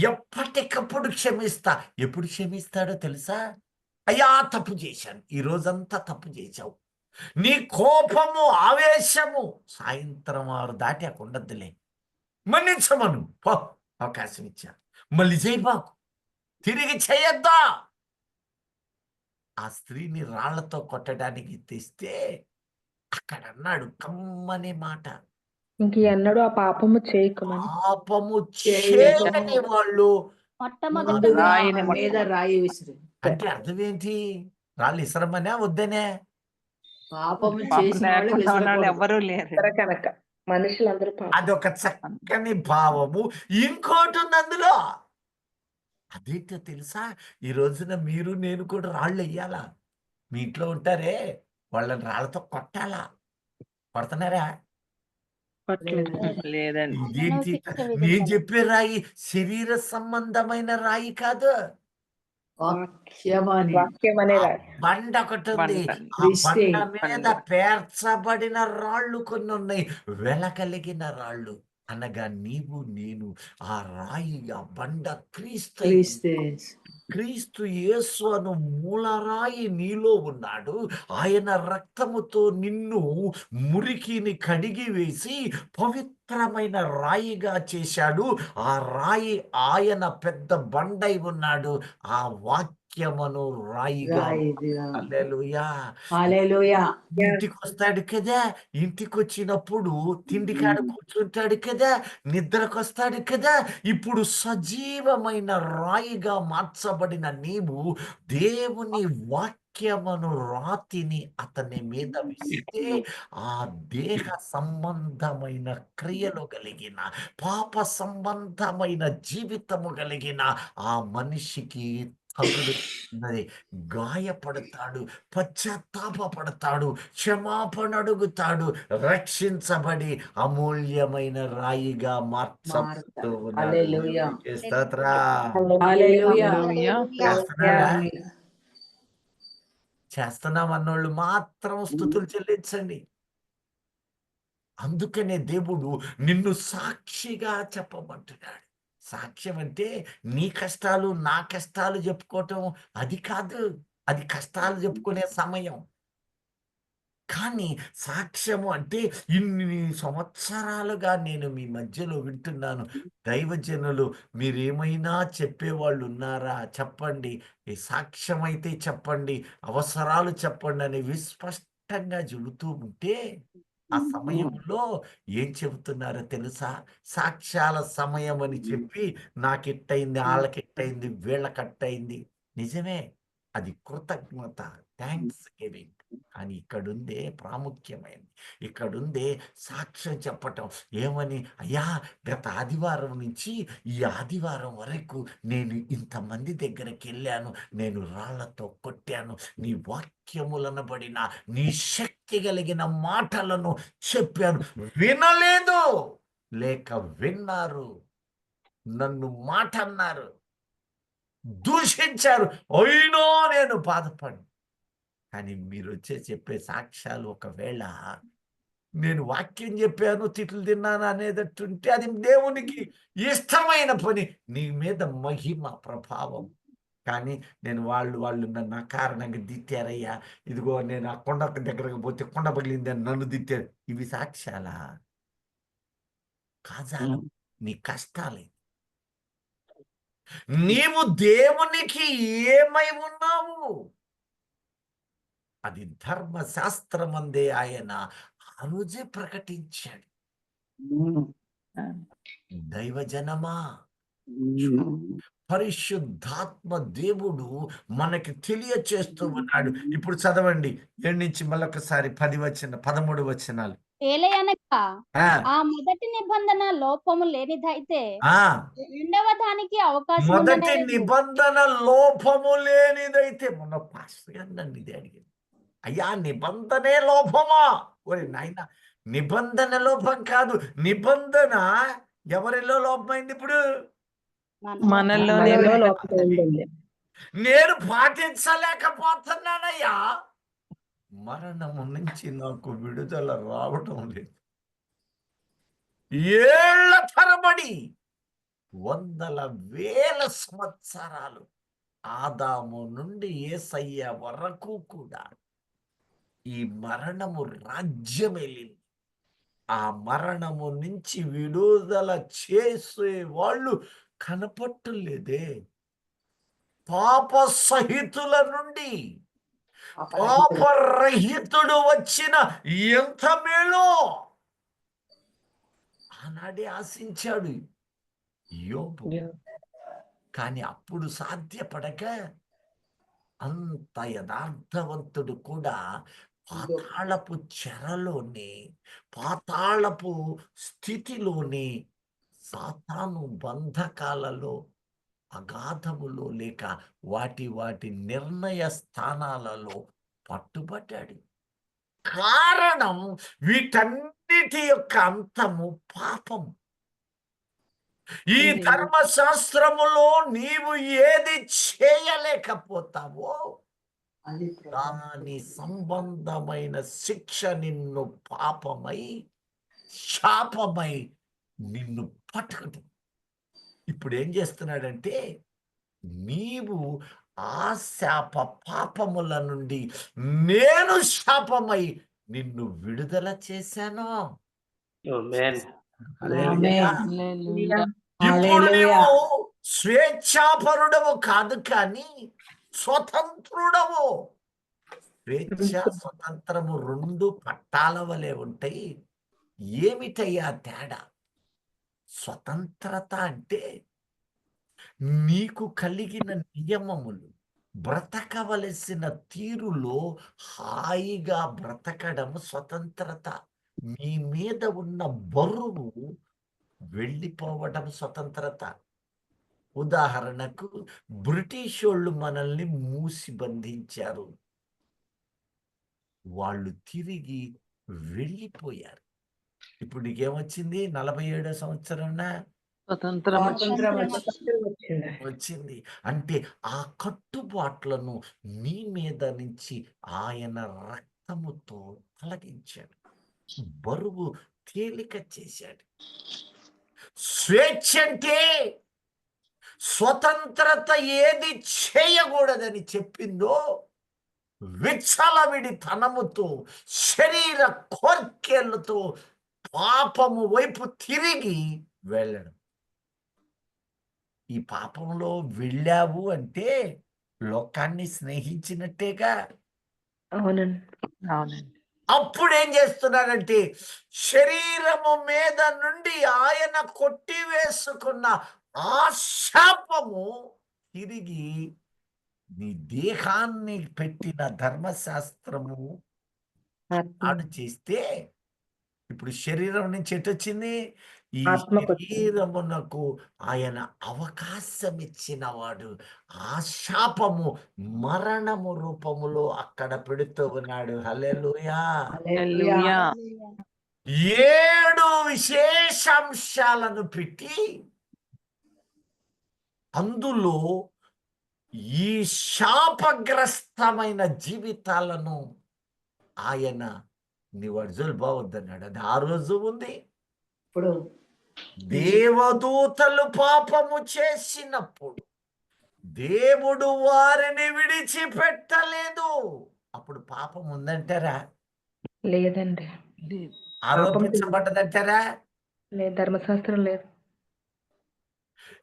ఎప్పటికప్పుడు క్షమిస్తా. ఎప్పుడు క్షమిస్తాడో తెలుసా? అయ్యా తప్పు చేశాను, ఈ రోజంతా తప్పు చేశావు. నీ కోపము, ఆవేశము సాయంత్రం 6 దాటి అక్కడ ఉండద్దులే, మన్నించమను. పో, అవకాశం ఇచ్చా, మళ్ళీ చేయబాకు, తిరిగి చేయొద్దా. ఆ స్త్రీని రాళ్లతో కొట్టడానికి తెస్తే అక్కడ అన్నాడు కమ్మని మాట, ఇంక ఎన్నడూ ఆ పాపము చేయకమని. పాపము చేయని వాళ్ళు. మొట్టమొదటి రాయిని మీద రాయి విసిరి అంటే అర్థం ఏంటి? రాళ్ళు ఇసరమనే వద్దనే? పాపము పాపం చేసిన వాళ్ళు లేకుండా ఉన్న వాళ్ళు విసరకూడదు. ఎవ్వరూ లేరు. ఇతర కనుక మనుషులందరూ పాపం. అదొక చక్కని భావము. ఇంకోటి ఉంది అందులో. అదేంటో తెలుసా? ఈ రోజున మీరు నేను కూడా రాళ్ళు వెయ్యాలా? మీ ఇంట్లో ఉంటారే వాళ్ళని రాళ్ళతో కొట్టాలా? కొడుతున్నారా? లేదండి. ఇదేంటి? శిక్ష విధించాలి. నేను చెప్పే రాయి శరీర సంబంధమైన రాయి కాదు. వాక్యమని వాక్యం అనే ఆ రాయి. బండ ఒకటి ఉంది. బండ. ఆ క్రిస్తే బండ మీద బండ. పేర్చబడిన రాళ్ళు కొన్ని ఉన్నాయి, వెలకలిగిన రాళ్ళు. అనగా నీవు నేను ఆ రాయి, ఆ బండ క్రీస్తు. క్రీస్తే క్రీస్తు యేసు అను మూలరాయి నీలో ఉన్నాడు. ఆయన రక్తముతో నిన్ను మురికిని కడిగి వేసి పవిత్రమైన రాయిగా చేశాడు. ఆ రాయి ఆయన పెద్ద బండై ఉన్నాడు. ఆ వాక్యమును రాయిగా. రాయిదిగా. హల్లెలూయా. హల్లెలూయా. ఇంటికి వస్తాడు కదా, ఇంటికి వచ్చినప్పుడు తిండి కాడ కూర్చుంటాడు కదా, నిద్రకు వస్తాడు కదా. ఇప్పుడు సజీవమైన రాయిగా మార్చబడిన నీవు దేవుని వాక్యమును రాతిని అతని మీద విసితే ఆ దేహ సంబంధమైన క్రియలు కలిగిన, పాప సంబంధమైన జీవితము కలిగిన ఆ మనిషికి తగులుతున్నది, గాయపడతాడు, పశ్చాత్తాపడతాడు, క్షమాపణ అడుగుతాడు, రక్షించబడి అమూల్యమైన రాయిగా మార్చబడుతూ ఉన్నాడు. హల్లెలూయా. స్తోత్రం. హల్లెలూయా. హల్లెలూయా. చేస్తున్నారా? చేస్తున్నాం అన్నోళ్ళు మాత్రం స్తుతులు చెల్లించండి. అందుకనే దేవుడు నిన్ను సాక్షిగా చెప్పమంటున్నాడు. సాక్ష్యం అంటే నీ కష్టాలు, నా కష్టాలు చెప్పుకోవటం అది కాదు. అది కష్టాలు చెప్పుకునే సమయం. కానీ సాక్ష్యము అంటే ఇన్ని సంవత్సరాలుగా నేను మీ మధ్యలో వింటున్నాను. దైవజనులు మీరేమైనా చెప్పేవాళ్ళు ఉన్నారా? చెప్పండి. ఈ సాక్ష్యం అయితే చెప్పండి, అవసరాలు చెప్పండి అని విస్పష్టంగా చెబుతూ ఉంటే ఆ సమయంలో ఏం చెబుతున్నారో తెలుసా? సాక్ష్యాల సమయం అని చెప్పి నాకిట్టయింది, వాళ్ళకిట్టయింది, వీళ్ళకట్టయింది. నిజమే, అది కృతజ్ఞత. Thanks giving. కానీ ఇక్కడుందే ప్రాముఖ్యమైనది. ఇక్కడుందే సాక్ష్యం చెప్పటం. ఏమని? అయ్యా, గత ఆదివారం నుంచి ఈ ఆదివారం వరకు నేను ఇంతమంది దగ్గరికి వెళ్ళాను, నేను రాళ్లతో కొట్టాను, నీ వాక్యములనబడిన నీ శక్తి కలిగిన మాటలను చెప్పాను. వినలేదు, లేక విన్నారు, నన్ను మాట అన్నారు, దూషించారు, అయినా నేను బాధపడి. కానీ మీరు వచ్చే చెప్పే సాక్ష్యాలు, ఒకవేళ నేను వాక్యం చెప్పాను తిట్లు తిన్నాను అనేటట్టుంటే అది దేవునికి ఇష్టమైన పని, నీ మీద మహిమ ప్రభావం. కానీ నేను వాళ్ళు నన్ను అకారణంగా తిట్టారయ్యా, ఇదిగో నేను ఆ కొండ దగ్గరకు పోతే కొండ పగిలింది అని నన్ను తిట్టారు. ఇవి సాక్ష్యాలా? కాజాలం. నీ కష్టాలే. నీవు దేవునికి ఏమై ఉన్నావు? అది ధర్మశాస్త్రమందే ఆయన ఆ రోజే ప్రకటించాడు. దైవజనమా, పరిశుద్ధాత్మ దేవుడు మనకి తెలియచేస్తూ ఉన్నాడు. ఇప్పుడు చదవండి 7 నుంచి మళ్ళొకసారి 13 వచనాలు. ఏలయనగా ఆ, ఆ మొదటి నిబంధన లోపము లేనిదైతే ఆ, రెండవ దానికి అవకాశం మొదటి ఉండలేదు. నిబంధన లోపము లేనిదైతే, మొన్న పాస్టర్ గారు నన్ను ఇది అడిగింది, అయ్యా నిబంధనే లోపమా? ఒరే నాయన, నిబంధన లోపం కాదు, నిబంధన ఎవరిలో లోపమైంది ఇప్పుడు? మనలోనే మనలో లోపం ఉందండి. నేను పాటించలేకపోతున్నానయ్యా, మరణము నుంచి నాకు విడుదల రావటం లేదు. ఏళ్ల తరబడి, వందల వేల సంవత్సరాలు, ఆదాము నుండి యేసయ్య వరకు కూడా ఈ మరణము రాజ్యమేలింది. ఆ మరణము నుంచి విడుదల చేసే వాళ్ళు కనపట్టలేదే. పాప సహితుల నుండి పాపరహితుడు వచ్చిన ఎంత మేలో ఆనాడే ఆశించాడు యోబు. కానీ అప్పుడు సాధ్యపడక అంత యథార్థవంతుడు కూడా పాతాళపు చెరలోని, పాతాళపు స్థితిలోని, సాతాను బంధకాలలో, అగాధములో, లేక వాటి నిర్ణయ స్థానాలలో పట్టుబడ్డాడు. కారణం వీటన్నిటి యొక్క అంతము పాపం. ఈ ధర్మశాస్త్రములో నీవు ఏది చేయలేకపోతావో దాని సంబంధమైన శిక్ష నిన్ను పాపమై, శాపమై నిన్ను పట్టుకుంటు. ఇప్పుడు ఏం చేస్తున్నాడంటే, నీవు ఆ శాప పాపముల నుండి నేను శాపమై నిన్ను విడుదల చేశాను. ఆమేన్. హల్లెలూయా. హల్లెలూయా. ఇప్పుడు హల్లెలూయా. నీవు స్వేచ్ఛాపరుడవు కాదు, కానీ స్వతంత్రుడవు. స్వేచ్ఛ స్వతంత్రము రెండు పట్టాల వలె ఉంటాయి. ఏమిటయ్యా తేడా? స్వతంత్రత అంటే నీకు కలిగిన నియమములు, బ్రతకవలసిన తీరులో హాయిగా బ్రతకడం స్వతంత్రత. నీ మీద ఉన్న బరువు వెళ్ళిపోవడం స్వతంత్రత. ఉదాహరణకు, బ్రిటిష్ వాళ్ళు మనల్ని మూసి బంధించారు, వాళ్ళు తిరిగి వెళ్ళిపోయారు. ఇప్పుడు నీకేమొచ్చింది? 47వ సంవత్సరం స్వతంత్రం స్వాతంత్రం వచ్చింది. వచ్చింది. అంటే ఆ కట్టుబాట్లను నీ మీద నుంచి ఆయన రక్తముతో తొలగించాడు, బరువు తేలిక చేశాడు. స్వేచ్ఛ అంటే స్వతంత్రత ఏది చేయకూడదని చెప్పిందో విచ్చలవిడి తనముతో, శరీర కోర్కెలతో పాపము వైపు తిరిగి వెళ్ళడం. ఈ పాపంలో వెళ్ళావు అంటే లోకాన్ని స్నేహించినట్టేగా. అవునండి. అవునండి. అప్పుడు ఏం చేస్తున్నాడంటే, శరీరము మీద నుండి ఆయన కొట్టివేసుకున్న ఆ శాపము తిరిగి నీ దేహాన్ని పెట్టిన ధర్మశాస్త్రము ఆత్మ పాడు చేస్తే ఇప్పుడు శరీరం నుంచి ఎటు వచ్చింది? ఈ ఆత్మకు వచ్చింది. శరీరమునకు ఆయన అవకాశం ఇచ్చిన వాడు. ఆ శాపము మరణము రూపములో అక్కడ పెడుతూ ఉన్నాడు. హల్లెలూయా. హల్లెలూయా. 7 విశేషాంశాలను పెట్టి అందులో ఈ శాపగ్రస్తమైన జీవితాలను ఆయన నీవు అర్జులు బావద్దన్నాడు. అది ఆ రోజు ఉంది. ఇప్పుడు దేవదూతలు పాపము చేసినప్పుడు దేవుడు వారిని విడిచిపెట్టలేదు. అప్పుడు పాపం ఉందంటారా? లేదండి. ఆరోపించబడ్డదంటారా? లేదు, ధర్మశాస్త్రం లేదు.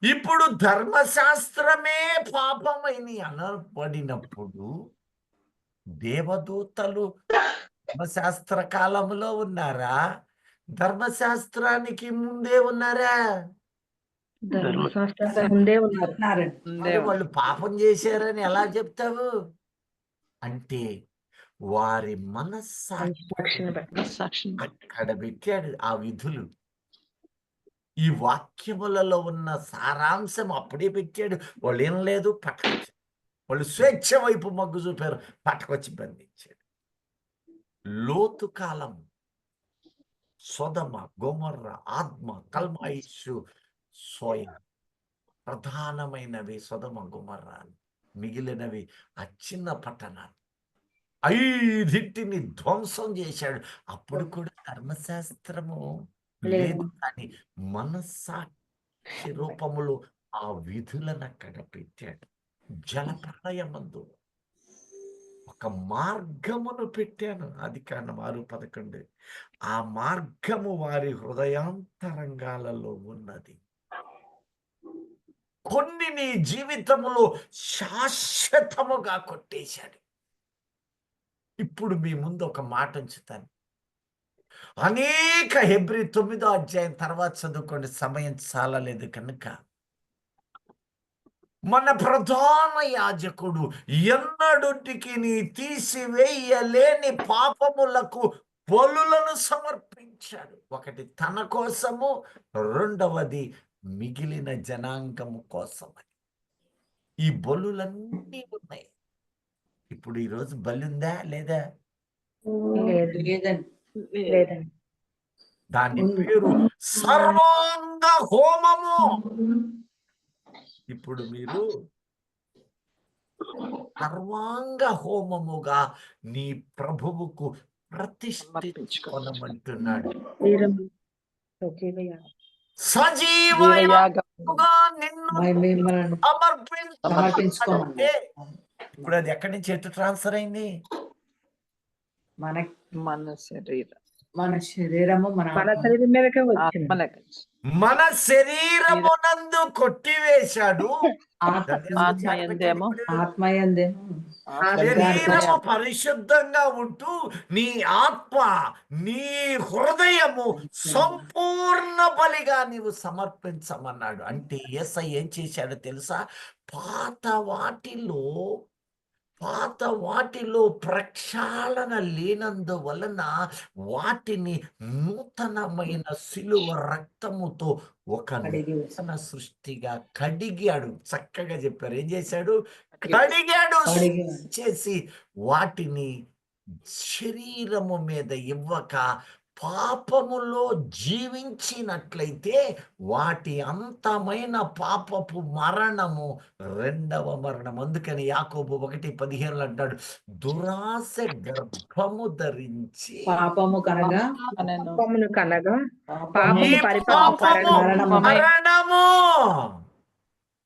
ఇప్పుడు ధర్మశాస్త్రమే పాపమని అనబడినప్పుడు దేవదూతలు ధర్మశాస్త్ర కాలంలో ఉన్నారా? ధర్మశాస్త్రానికి ముందే ఉన్నారా? ధర్మశాస్త్రం ముందే ఉన్నారు. ఉన్నారండి. మరి వాళ్ళు పాపం చేశారని ఎలా చెప్తావు? అంటే వారి మనస్సాక్షి సాక్షిని బట్టి. సాక్షిని బట్టి. అక్కడ పెట్టాడు ఆ విధులు. ఈ వాక్యములలో ఉన్న సారాంశం అప్పుడే పెట్టాడు. వాళ్ళు ఏం లేదు, పట్టుకొచ్చి వాళ్ళు స్వేచ్ఛ వైపు మొగ్గు చూపారు, పట్టుకొచ్చి బంధించాడు. లోతు కాలం సొదమ, గొమొర్ర, ఆద్మ, కల్మాయిషు, సోయ ప్రధానమైనవి సొదమ, గొమొర్ర. మిగిలినవి ఆ చిన్న పట్టణాలు. 5 ధ్వంసం చేశాడు. అప్పుడు కూడా ధర్మశాస్త్రము లేదు, కానీ మనస్సాక్షి రూపములో ఆ విధులను అక్కడ పెట్టాడు. జలప్రళయమందు ఒక మార్గమును పెట్టాను. ఆదికాండం 6:11. ఆ మార్గము వారి హృదయాంతరంగాలలో ఉన్నది. కొన్ని నీ జీవితంలో శాశ్వతముగా కొట్టేశాడు. ఇప్పుడు మీ ముందు ఒక మాట ఉంచుతాను. అనేక హెబ్రీ 9వ అధ్యాయం తర్వాత చదువుకోండి, సమయం చాలలేదు కనుక. మన ప్రధాన యాజకుడు ఎన్నడుటికి తీసివేయలేని పాపములకు బలులను సమర్పించాడు. ఒకటి తన కోసము, రెండవది మిగిలిన జనాంగము కోసమని. ఈ బలులన్నీ ఉన్నాయి. ఇప్పుడు ఈరోజు బలి ఉందా లేదా? లేదు, లేదండి. లేదండి. దాని పేరు సర్వాంగ హోమము. ఇప్పుడు మీరు సర్వాంగ హోమముగా నీ ప్రభువుకు ప్రతిష్ఠించుకొనమంటున్నాడు. సజీవయాగం. సజీవయాగముగా నిన్ను మిమ్మల్ని సమర్పించుకోమంటే ఇప్పుడు అది ఎక్కడి నుంచి ఎటు ట్రాన్స్ఫర్ అయింది? మన శరీరము మన మన శరీరం మీదకే వచ్చింది. మన శరీరమునందు కొట్టివేశాడు. ఆత్మయందేమో ఆత్మయందేమో శరీరము పరిశుద్ధంగా ఉంటూ నీ ఆత్మ, నీ హృదయము సంపూర్ణ బలిగా నీవు సమర్పించమన్నాడు. అంటే యేసయ్య ఏం చేశాడో తెలుసా? పాత వాటిలో ప్రక్షాళన లేనందువలన వాటిని నూతనమైన సిలువ రక్తముతో ఒక నూతన సృష్టిగా కడిగాడు. చక్కగా చెప్పారు. ఏం చేశాడు? కడిగాడు. చేసి వాటిని శరీరము మీద ఇవ్వక పాపములో జీవించినట్లయితే వాటి అంతమైన పాపపు మరణము రెండవ మరణం. అందుకని యాకోబు 1:15 అంటాడు, దురాశ గర్భము ధరించి పాపము కనగా పాపమును కనగా ఈ పాపము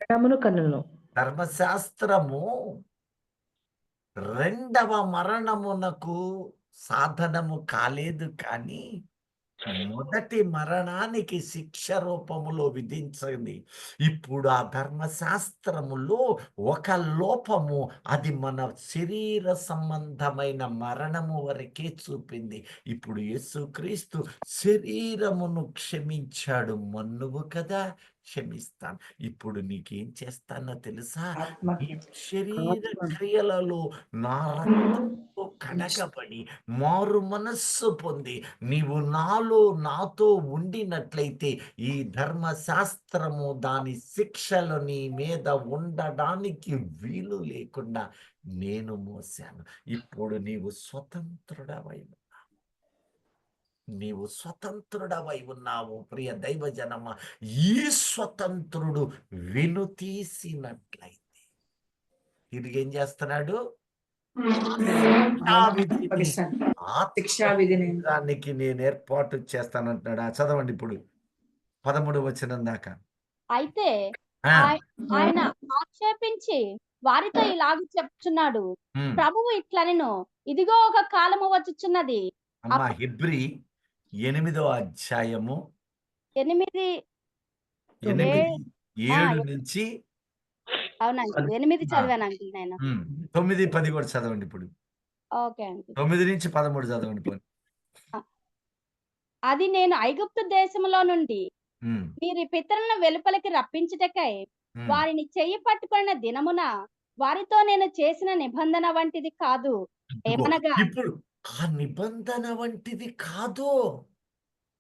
మరణమును కనును. ధర్మశాస్త్రము రెండవ మరణమునకు సాధనము కాలేదు, కానీ మొదటి మరణానికి శిక్ష రూపములో విధించింది. ఇప్పుడు ఆ ధర్మశాస్త్రములో ఒక లోపము, అది మన శరీర సంబంధమైన మరణము వరకే చూపింది. ఇప్పుడు యేసుక్రీస్తు శరీరమును క్షమించాడు. మన్నువు కదా, క్షమిస్తాను. ఇప్పుడు నీకేం చేస్తానో తెలుసా? ఆత్మ ఈ శరీర క్రియలలో నా రక్తంతో కడగబడి మారు మనస్సు పొంది నీవు నాతో ఉండినట్లయితే ఈ ధర్మశాస్త్రము దాని శిక్షలు నీ మీద ఉండడానికి వీలు లేకుండా నేను మోసాను. ఇప్పుడు నీవు స్వతంత్రుడవై ఉన్నావు ప్రియ దైవజనమ. ఈ స్వతంత్రుడు వెనుతీసినట్లయితే తిరిగి ఏం చేస్తున్నాడు? శిక్షా విధిని దానికి నేను ఏర్పాటు చేస్తానంటున్నాడు. చదవండి ఇప్పుడు 13వ వచనం దాకా. అయితే ఆ, ఆయన ఆక్షేపించి వారితో ఇలాగ చెప్తున్నాడు, ఉమ్. ప్రభువు ఇట్లనెను, ఇదిగో ఒక కాలము వచ్చుచున్నది. అమ్మా హెబ్రీ 8వ అధ్యాయము 8 7 నుంచి అవునండి 8 చదివాను అంకుల్ నేను. 9, 10 కూడా చదవండి ఇప్పుడు. Okay uncle. 9 నుంచి 13 చదవండి పోనీ. అది నేను ఐగుప్తు దేశములో నుండి ఉమ్, వీరి పితరులను వెలుపలికి రప్పించుటకై ఉమ్. వారిని చెయ్యి పట్టుకున్న దినమున వారితో నేను చేసిన నిబంధన వంటిది కాదు. ఇదిగో, ఏమనగా ఇప్పుడు ఆ నిబంధన వంటిది కాదు.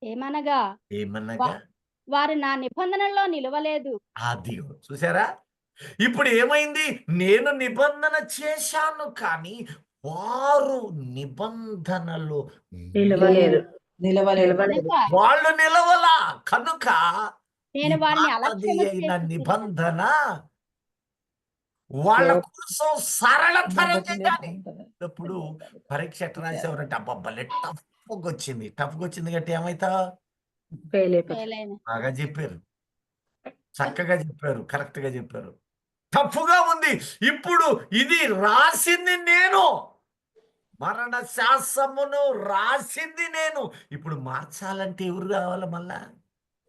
ఏమనగా ఏమనగా వారు నా నిబంధనలో నిలవలేదు. అదిగో చూసారా? ఇప్పుడు ఏమైంది? నేను నిబంధన చేశాను కానీ వారు నిబంధనలో నిలవలేదు. నిలవలేదు. కనుక వాళ్ళు నిలవలా. కనుక నేను ఈ వారిని పాతది అలక్ష్యం అయిన చేసి నిబంధన వాళ్ళ కోసం సరళతరం చేయాలి. ఇప్పుడు పరీక్ష ఎట్లా రాసేవారంటే అబ్బాబ్బలే టఫ్గా వచ్చింది గట్టి ఏమైతా ఫెయిల్ అయిపోతారు. చేయలేను. బాగా చెప్పారు, చక్కగా చెప్పారు, కరెక్ట్ గా చెప్పారు. టఫ్గా ఉంది. ఇప్పుడు ఇది రాసింది నేను, మరణ శాసనమును రాసింది నేను. ఇప్పుడు మార్చాలంటే ఎవరు కావాలి?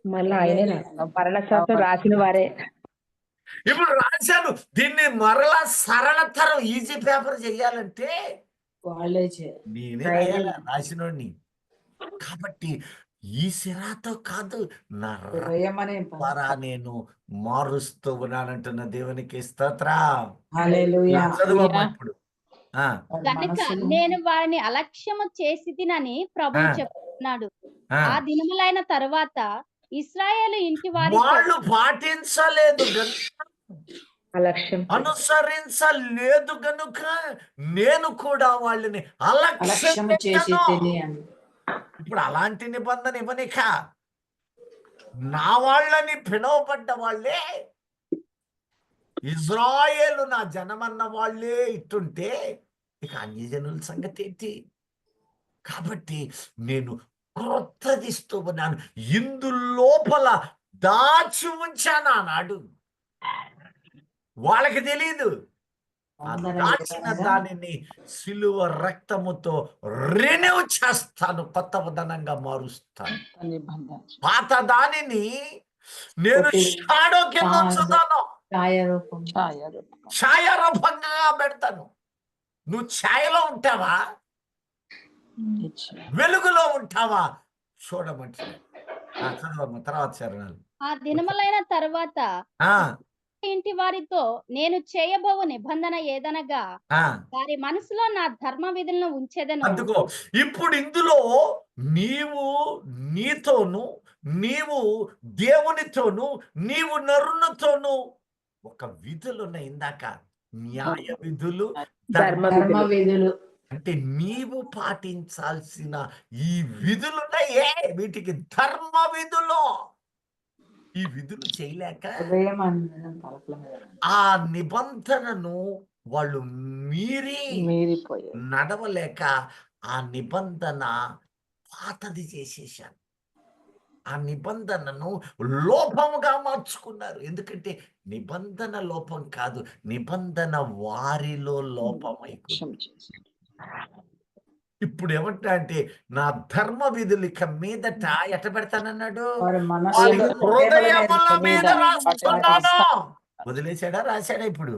మళ్ళీ ఆయనే మరణశాస్త్రం రాసిన వారే. ఇప్పుడు రాశాను, దీన్ని మరలా సరళతరం ఈజీ పేపర్ చెయ్యాలంటే వాళ్ళే చేయాలి. నేనే రాయాలా రాసినోడిని. కాబట్టి ఈ సిరాతో కాదు, నా హృదయమనే ద్వారా నేను మారుస్తూ ఉన్నానంటున్న దేవునికి స్తోత్రం. హల్లెలూయా. చదువమ్మా ఇప్పుడు. ఆ, కనుక నేను వారిని అలక్ష్యము చేసి తినని ప్రభువు ఆ. చెప్తున్నాడు. ఆ. ఆ దినములైన తరువాత ఇశ్రాయేలు ఇంటి వారి వాళ్ళు పాటించలేదు గనుక, అలక్ష్యం అనుసరించలేదు గనుక నేను కూడా వాళ్ళని అలక్ష్యం అలక్ష్యము చేసి పెట్టను. తిని అని. ఇప్పుడు అలాంటి నిబంధన ఇవ్వనిక నా వాళ్ళని పిలువబడ్డ వాళ్ళే, ఇజ్రాయేలు నా జనమన్న వాళ్ళే ఇట్టుంటే ఇక అన్యజనుల సంగతి ఏంటి? కాబట్టి నేను క్రొత్తది ఇస్తూ ఉన్నాను. ఇందులోపల దాచి ఉంచాను ఆనాడు, వాళ్ళకి తెలియదు. ఆ దాచిన దానిని సిలువ రక్తముతో రెన్యూ చేస్తాను, కొత్త విధానంగా మారుస్తాను. పాత దానిని నేను షాడో కింద ఉంచుతాను, ఛాయారూపంగా పెడతాను. నువ్వు ఛాయలో ఉంటావా, వెలుగులో ఉంటావా చూడమంటే. చదవమ్మ తర్వాత చరణాలు. ఆ దినములైన తరువాత ఆ, ఇంటి వారితో నేను చేయబోవు నిబంధన ఏదనగా ఆ. వారి మనసులో నా ధర్మ విధులను ఉంచేదను. అందుకో ఇప్పుడు ఇందులో నీవు నీతోను, నీవు దేవునితోను, నీవు నరునితోను ఒక విధులు ఉన్నాయి. ఇందాక న్యాయ విధులు, ధర్మ ధర్మ విధులు. అంటే నీవు పాటించాల్సిన ఈ విధులున్నాయే, వీటికి ధర్మ విధులు. ఈ విధులు చేయలేక హృదయం అనే పలకల మీద. ఆ నిబంధనను వాళ్ళు మీరిపోయారు. నడవలేక ఆ నిబంధన పాతది చేసేసారు. ఆ నిబంధనను లోపముగా మార్చుకున్నారు. ఎందుకంటే నిబంధన లోపం కాదు, నిబంధన వారిలో లోపమై. ఇప్పుడు ఏమంటా అంటే నా ధర్మ విధులు ఇక మీదట ఎట్ట పెడతానన్నాడు? వారి మనసు వారి హృదయముల మీద మీద రాస్తున్నాను. వదిలేశాడా రాశాడా? ఇప్పుడు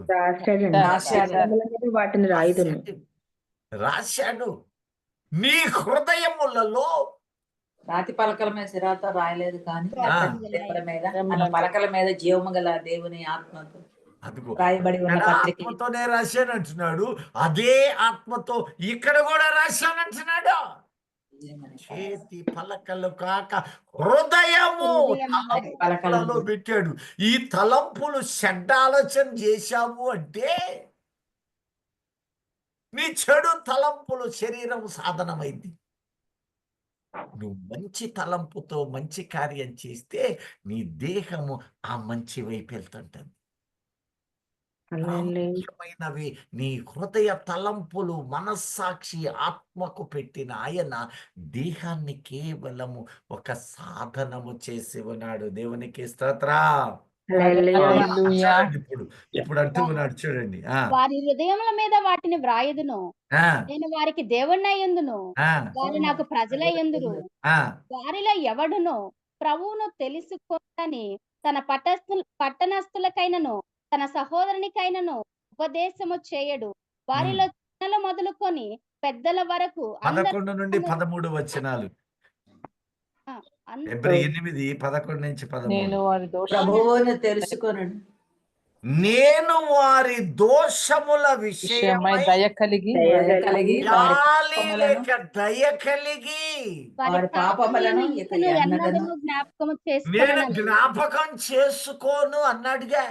రాశాడు. వాటిని రాయుదును. రాశాడు. నీ హృదయములలో రాతి పలకల మీద సిరాతో రాయలేదు కానీ పలకల మీద మన పలకల మీద జీవము గల దేవుని ఆత్మతో అదిగో రాయబడి ఉన్న ఇక్కడ పత్రిక ఆత్మతోనే రాశానంటున్నాడు, అదే ఆత్మతో ఇక్కడ కూడా రాశానంటున్నాడు. చేతి పలకలు కాక హృదయము తలంపులలో పెట్టాడు. ఈ తలంపులు చెడ్డ ఆలోచన చేశావు అంటే నీ చెడు తలంపులు శరీరం సాధనమైంది. నువ్వు మంచి తలంపుతో మంచి కార్యం చేస్తే నీ దేహము ఆ మంచి వైపు వెళ్తుంటుంది. ప్రాముఖ్యమైనవి నీ హృదయ తలంపులు, మనస్సాక్షి, ఆత్మకు పెట్టిన ఆయన దేహాన్ని కేవలము ఒక సాధనము చేసి ఉన్నాడు. దేవునికి స్తోత్రం. ఇప్పుడు అంటూ ఉన్నాడు చూడండి. వారి హృదయముల మీద వాటిని వ్రాయుదును, నేను వారికి దేవుణ్ణయ్యుందును, వారు నాకు ప్రజలయ్యుందురు. వారిలో ఎవడును ప్రభువును తెలుసుకొనని తన పట్టణస్థులకైనను తన సహోదరునికైనను ఉపదేశము చేయడు. వారిలో చిన్నలు మొదలుకొని పెద్దల వరకు 11 నుండి 13 వచనాలు. ఎబ్రీ 8, 11 నుంచి 13. ప్రభువును తెలుసుకొనడు, నేను వారి దోషముల విషయమై దయ కలిగి జాలి లేక దయ కలిగి వారి పాపములను ఇక ఎన్నడను జ్ఞాపకము నేను చేసుకోను. జ్ఞాపకం చేసుకోను అన్నాడుగా.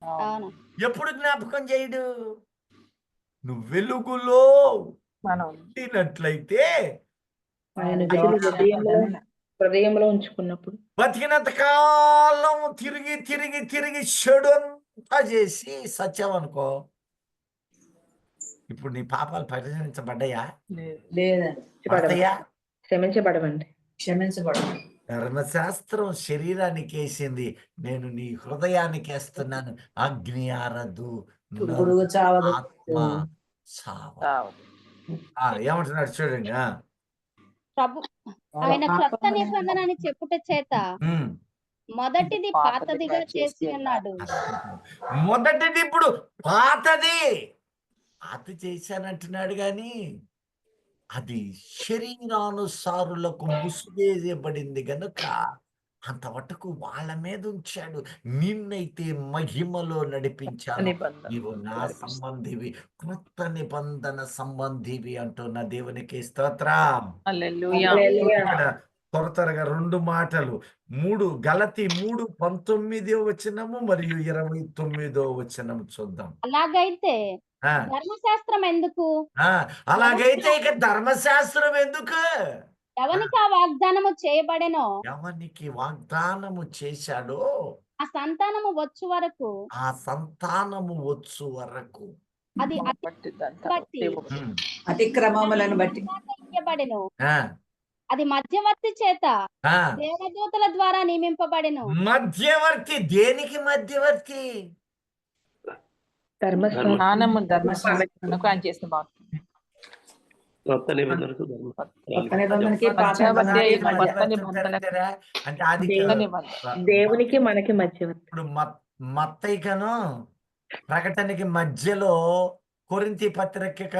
అవును. ఎప్పుడు జ్ఞాపకం చేయడు? నువ్వు వెలుగులో మనం పుట్టినట్లయితే హృదయంలో ఉంచుకున్నప్పుడు బతికినంత కాలం తిరిగి తిరిగి తిరిగి చెడు అంతా చేసి సత్యం అనుకో, ఇప్పుడు నీ పాపాలు పరిహరించబడ్డాయా? పడతాయా? క్షమించబడవండి. క్షమించబడదు. ధర్మశాస్త్రం శరీరానికి వేసింది, నేను నీ హృదయానికి వేస్తున్నాను. అగ్ని ఆరదు, గుడుగు చావదు, ఆత్మ చావదు. ఏమంటున్నాడు చూడండి. ప్రభు ఆయన క్రొత్త నిబంధన అని చెప్పుట చేత మొదటిది పాతదిగా చేసి ఉన్నాడు. మొదటిది ఇప్పుడు పాతది పాత చేశానంటున్నాడు గాని అది శరీరానుసారులకు ముసుగేయబడింది గనుక అంతవరకు వాళ్ళ మీద ఉంచాడు. నిన్నైతే మహిమలో నడిపించాను, నీవు నా సంబంధివి, కృత నిబంధన సంబంధివి అంటున్న దేవునికి స్తోత్రం. త్వరగా 2 మాటలు, 3 గలతీ 3:19 వచనము మరియు 29 వచనం చూద్దాం. అలాగైతే ధర్మశాస్త్రం ఎందుకు? అలాగైతే ఇక ధర్మశాస్త్రం ఎందుకు? ఎవనికి ఆ వాగ్దానము చేయబడెనో, ఎవనికి వాగ్దానము చేశాడో ఆ సంతానము వచ్చు వరకు, ఆ సంతానము వచ్చు వరకు అది అతిక్రమములను బట్టి ఇయ్యబడెను. అది మధ్యవర్తి చేత దేవదూతల ద్వారా నియమింపబడెను. మధ్యవర్తి దేనికి మధ్యవర్తి? ధర్మశాస్త్రం చేసిన కొత్త నిబంధనకు అంటే అది దేవునికి మనకి మధ్యవర్తి. ఇప్పుడు మత్తయికను ప్రకటనకి మధ్యలో కొరింథీ పత్రిక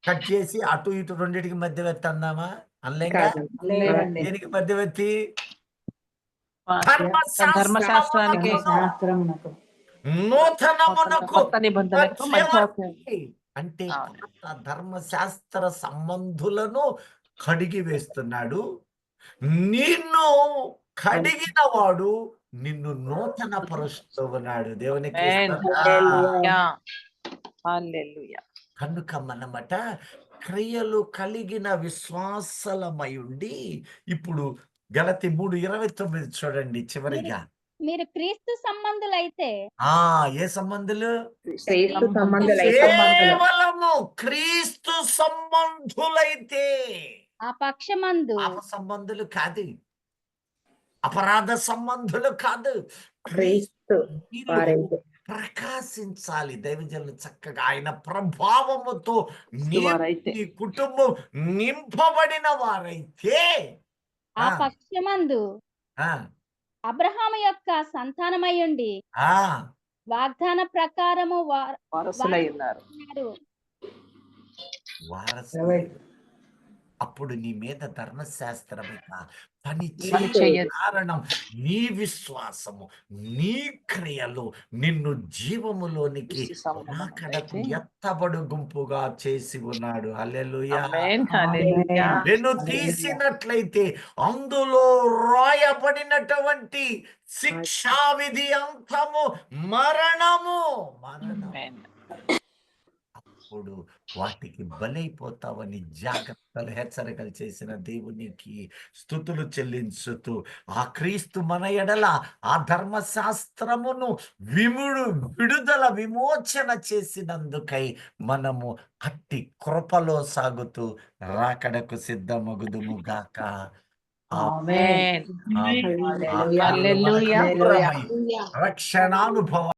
కట్ చేసి అటు ఇటు రెండింటికి మధ్యవర్తి అందామా? అనలేంగా. దేనికి మధ్యవర్తి? ధర్మశాస్త్రానికి నూతనమునకు మధ్యవర్తి. అంటే ధర్మశాస్త్ర సంబంధులను కడిగి వేస్తున్నాడు. నిన్ను కడిగిన వాడు నిన్ను నూతన పరుస్తూ ఉన్నాడు. దేవునికి కనుక మనమట క్రియలు కలిగిన విశ్వాసలమై ఉండి, ఇప్పుడు గలతీ 3:29 చూడండి చివరిగా. మీరు క్రీస్తు సంబంధులైతే, ఏ సంబంధులు? క్రీస్తు సంబంధులైతే, కేవలము క్రీస్తు సంబంధులైతే, ఆ పక్షమందు పాప సంబంధులు కాదు, అపరాధ సంబంధులు కాదు, క్రీస్తు వారైతే ప్రకాశించాలి. దైవజనులు చక్కగా ఆయన ప్రభావముతో నీ కుటుంబం నింపబడిన వారైతే, ఆ పక్షమందు అబ్రహాము యొక్క సంతానమై ఉండి వాగ్దాన ప్రకారము అప్పుడు నీ మీద ధర్మశాస్త్రం ఇక పని పని చేయదు. చేయదు. కారణం నీ విశ్వాసము, నీ క్రియలు నిన్ను జీవములోనికి రాకడకు ఎత్తబడు గుంపుగా చేసి ఉన్నాడు. హల్లెలూయా. ఆమేన్. హల్లెలూయా. వెన్ను తీసినట్లయితే అందులో రాయబడినటువంటి శిక్షా విధి అంతము మరణము. ఆమేన్. అప్పుడు వాటికి బలైపోతావని జాగ్రత్తలు హెచ్చరికలు చేసిన దేవునికి స్తుతులు చెల్లించుతూ ఆ క్రీస్తు మన ఎడల ఆ ధర్మశాస్త్రమును విడుదల విమోచన చేసినందుకై మనము అట్టి కృపలో సాగుతూ రాకడకు సిద్ధమగుదుము గాక. ఆమేన్. హల్లెలూయా. రక్షణానుభవం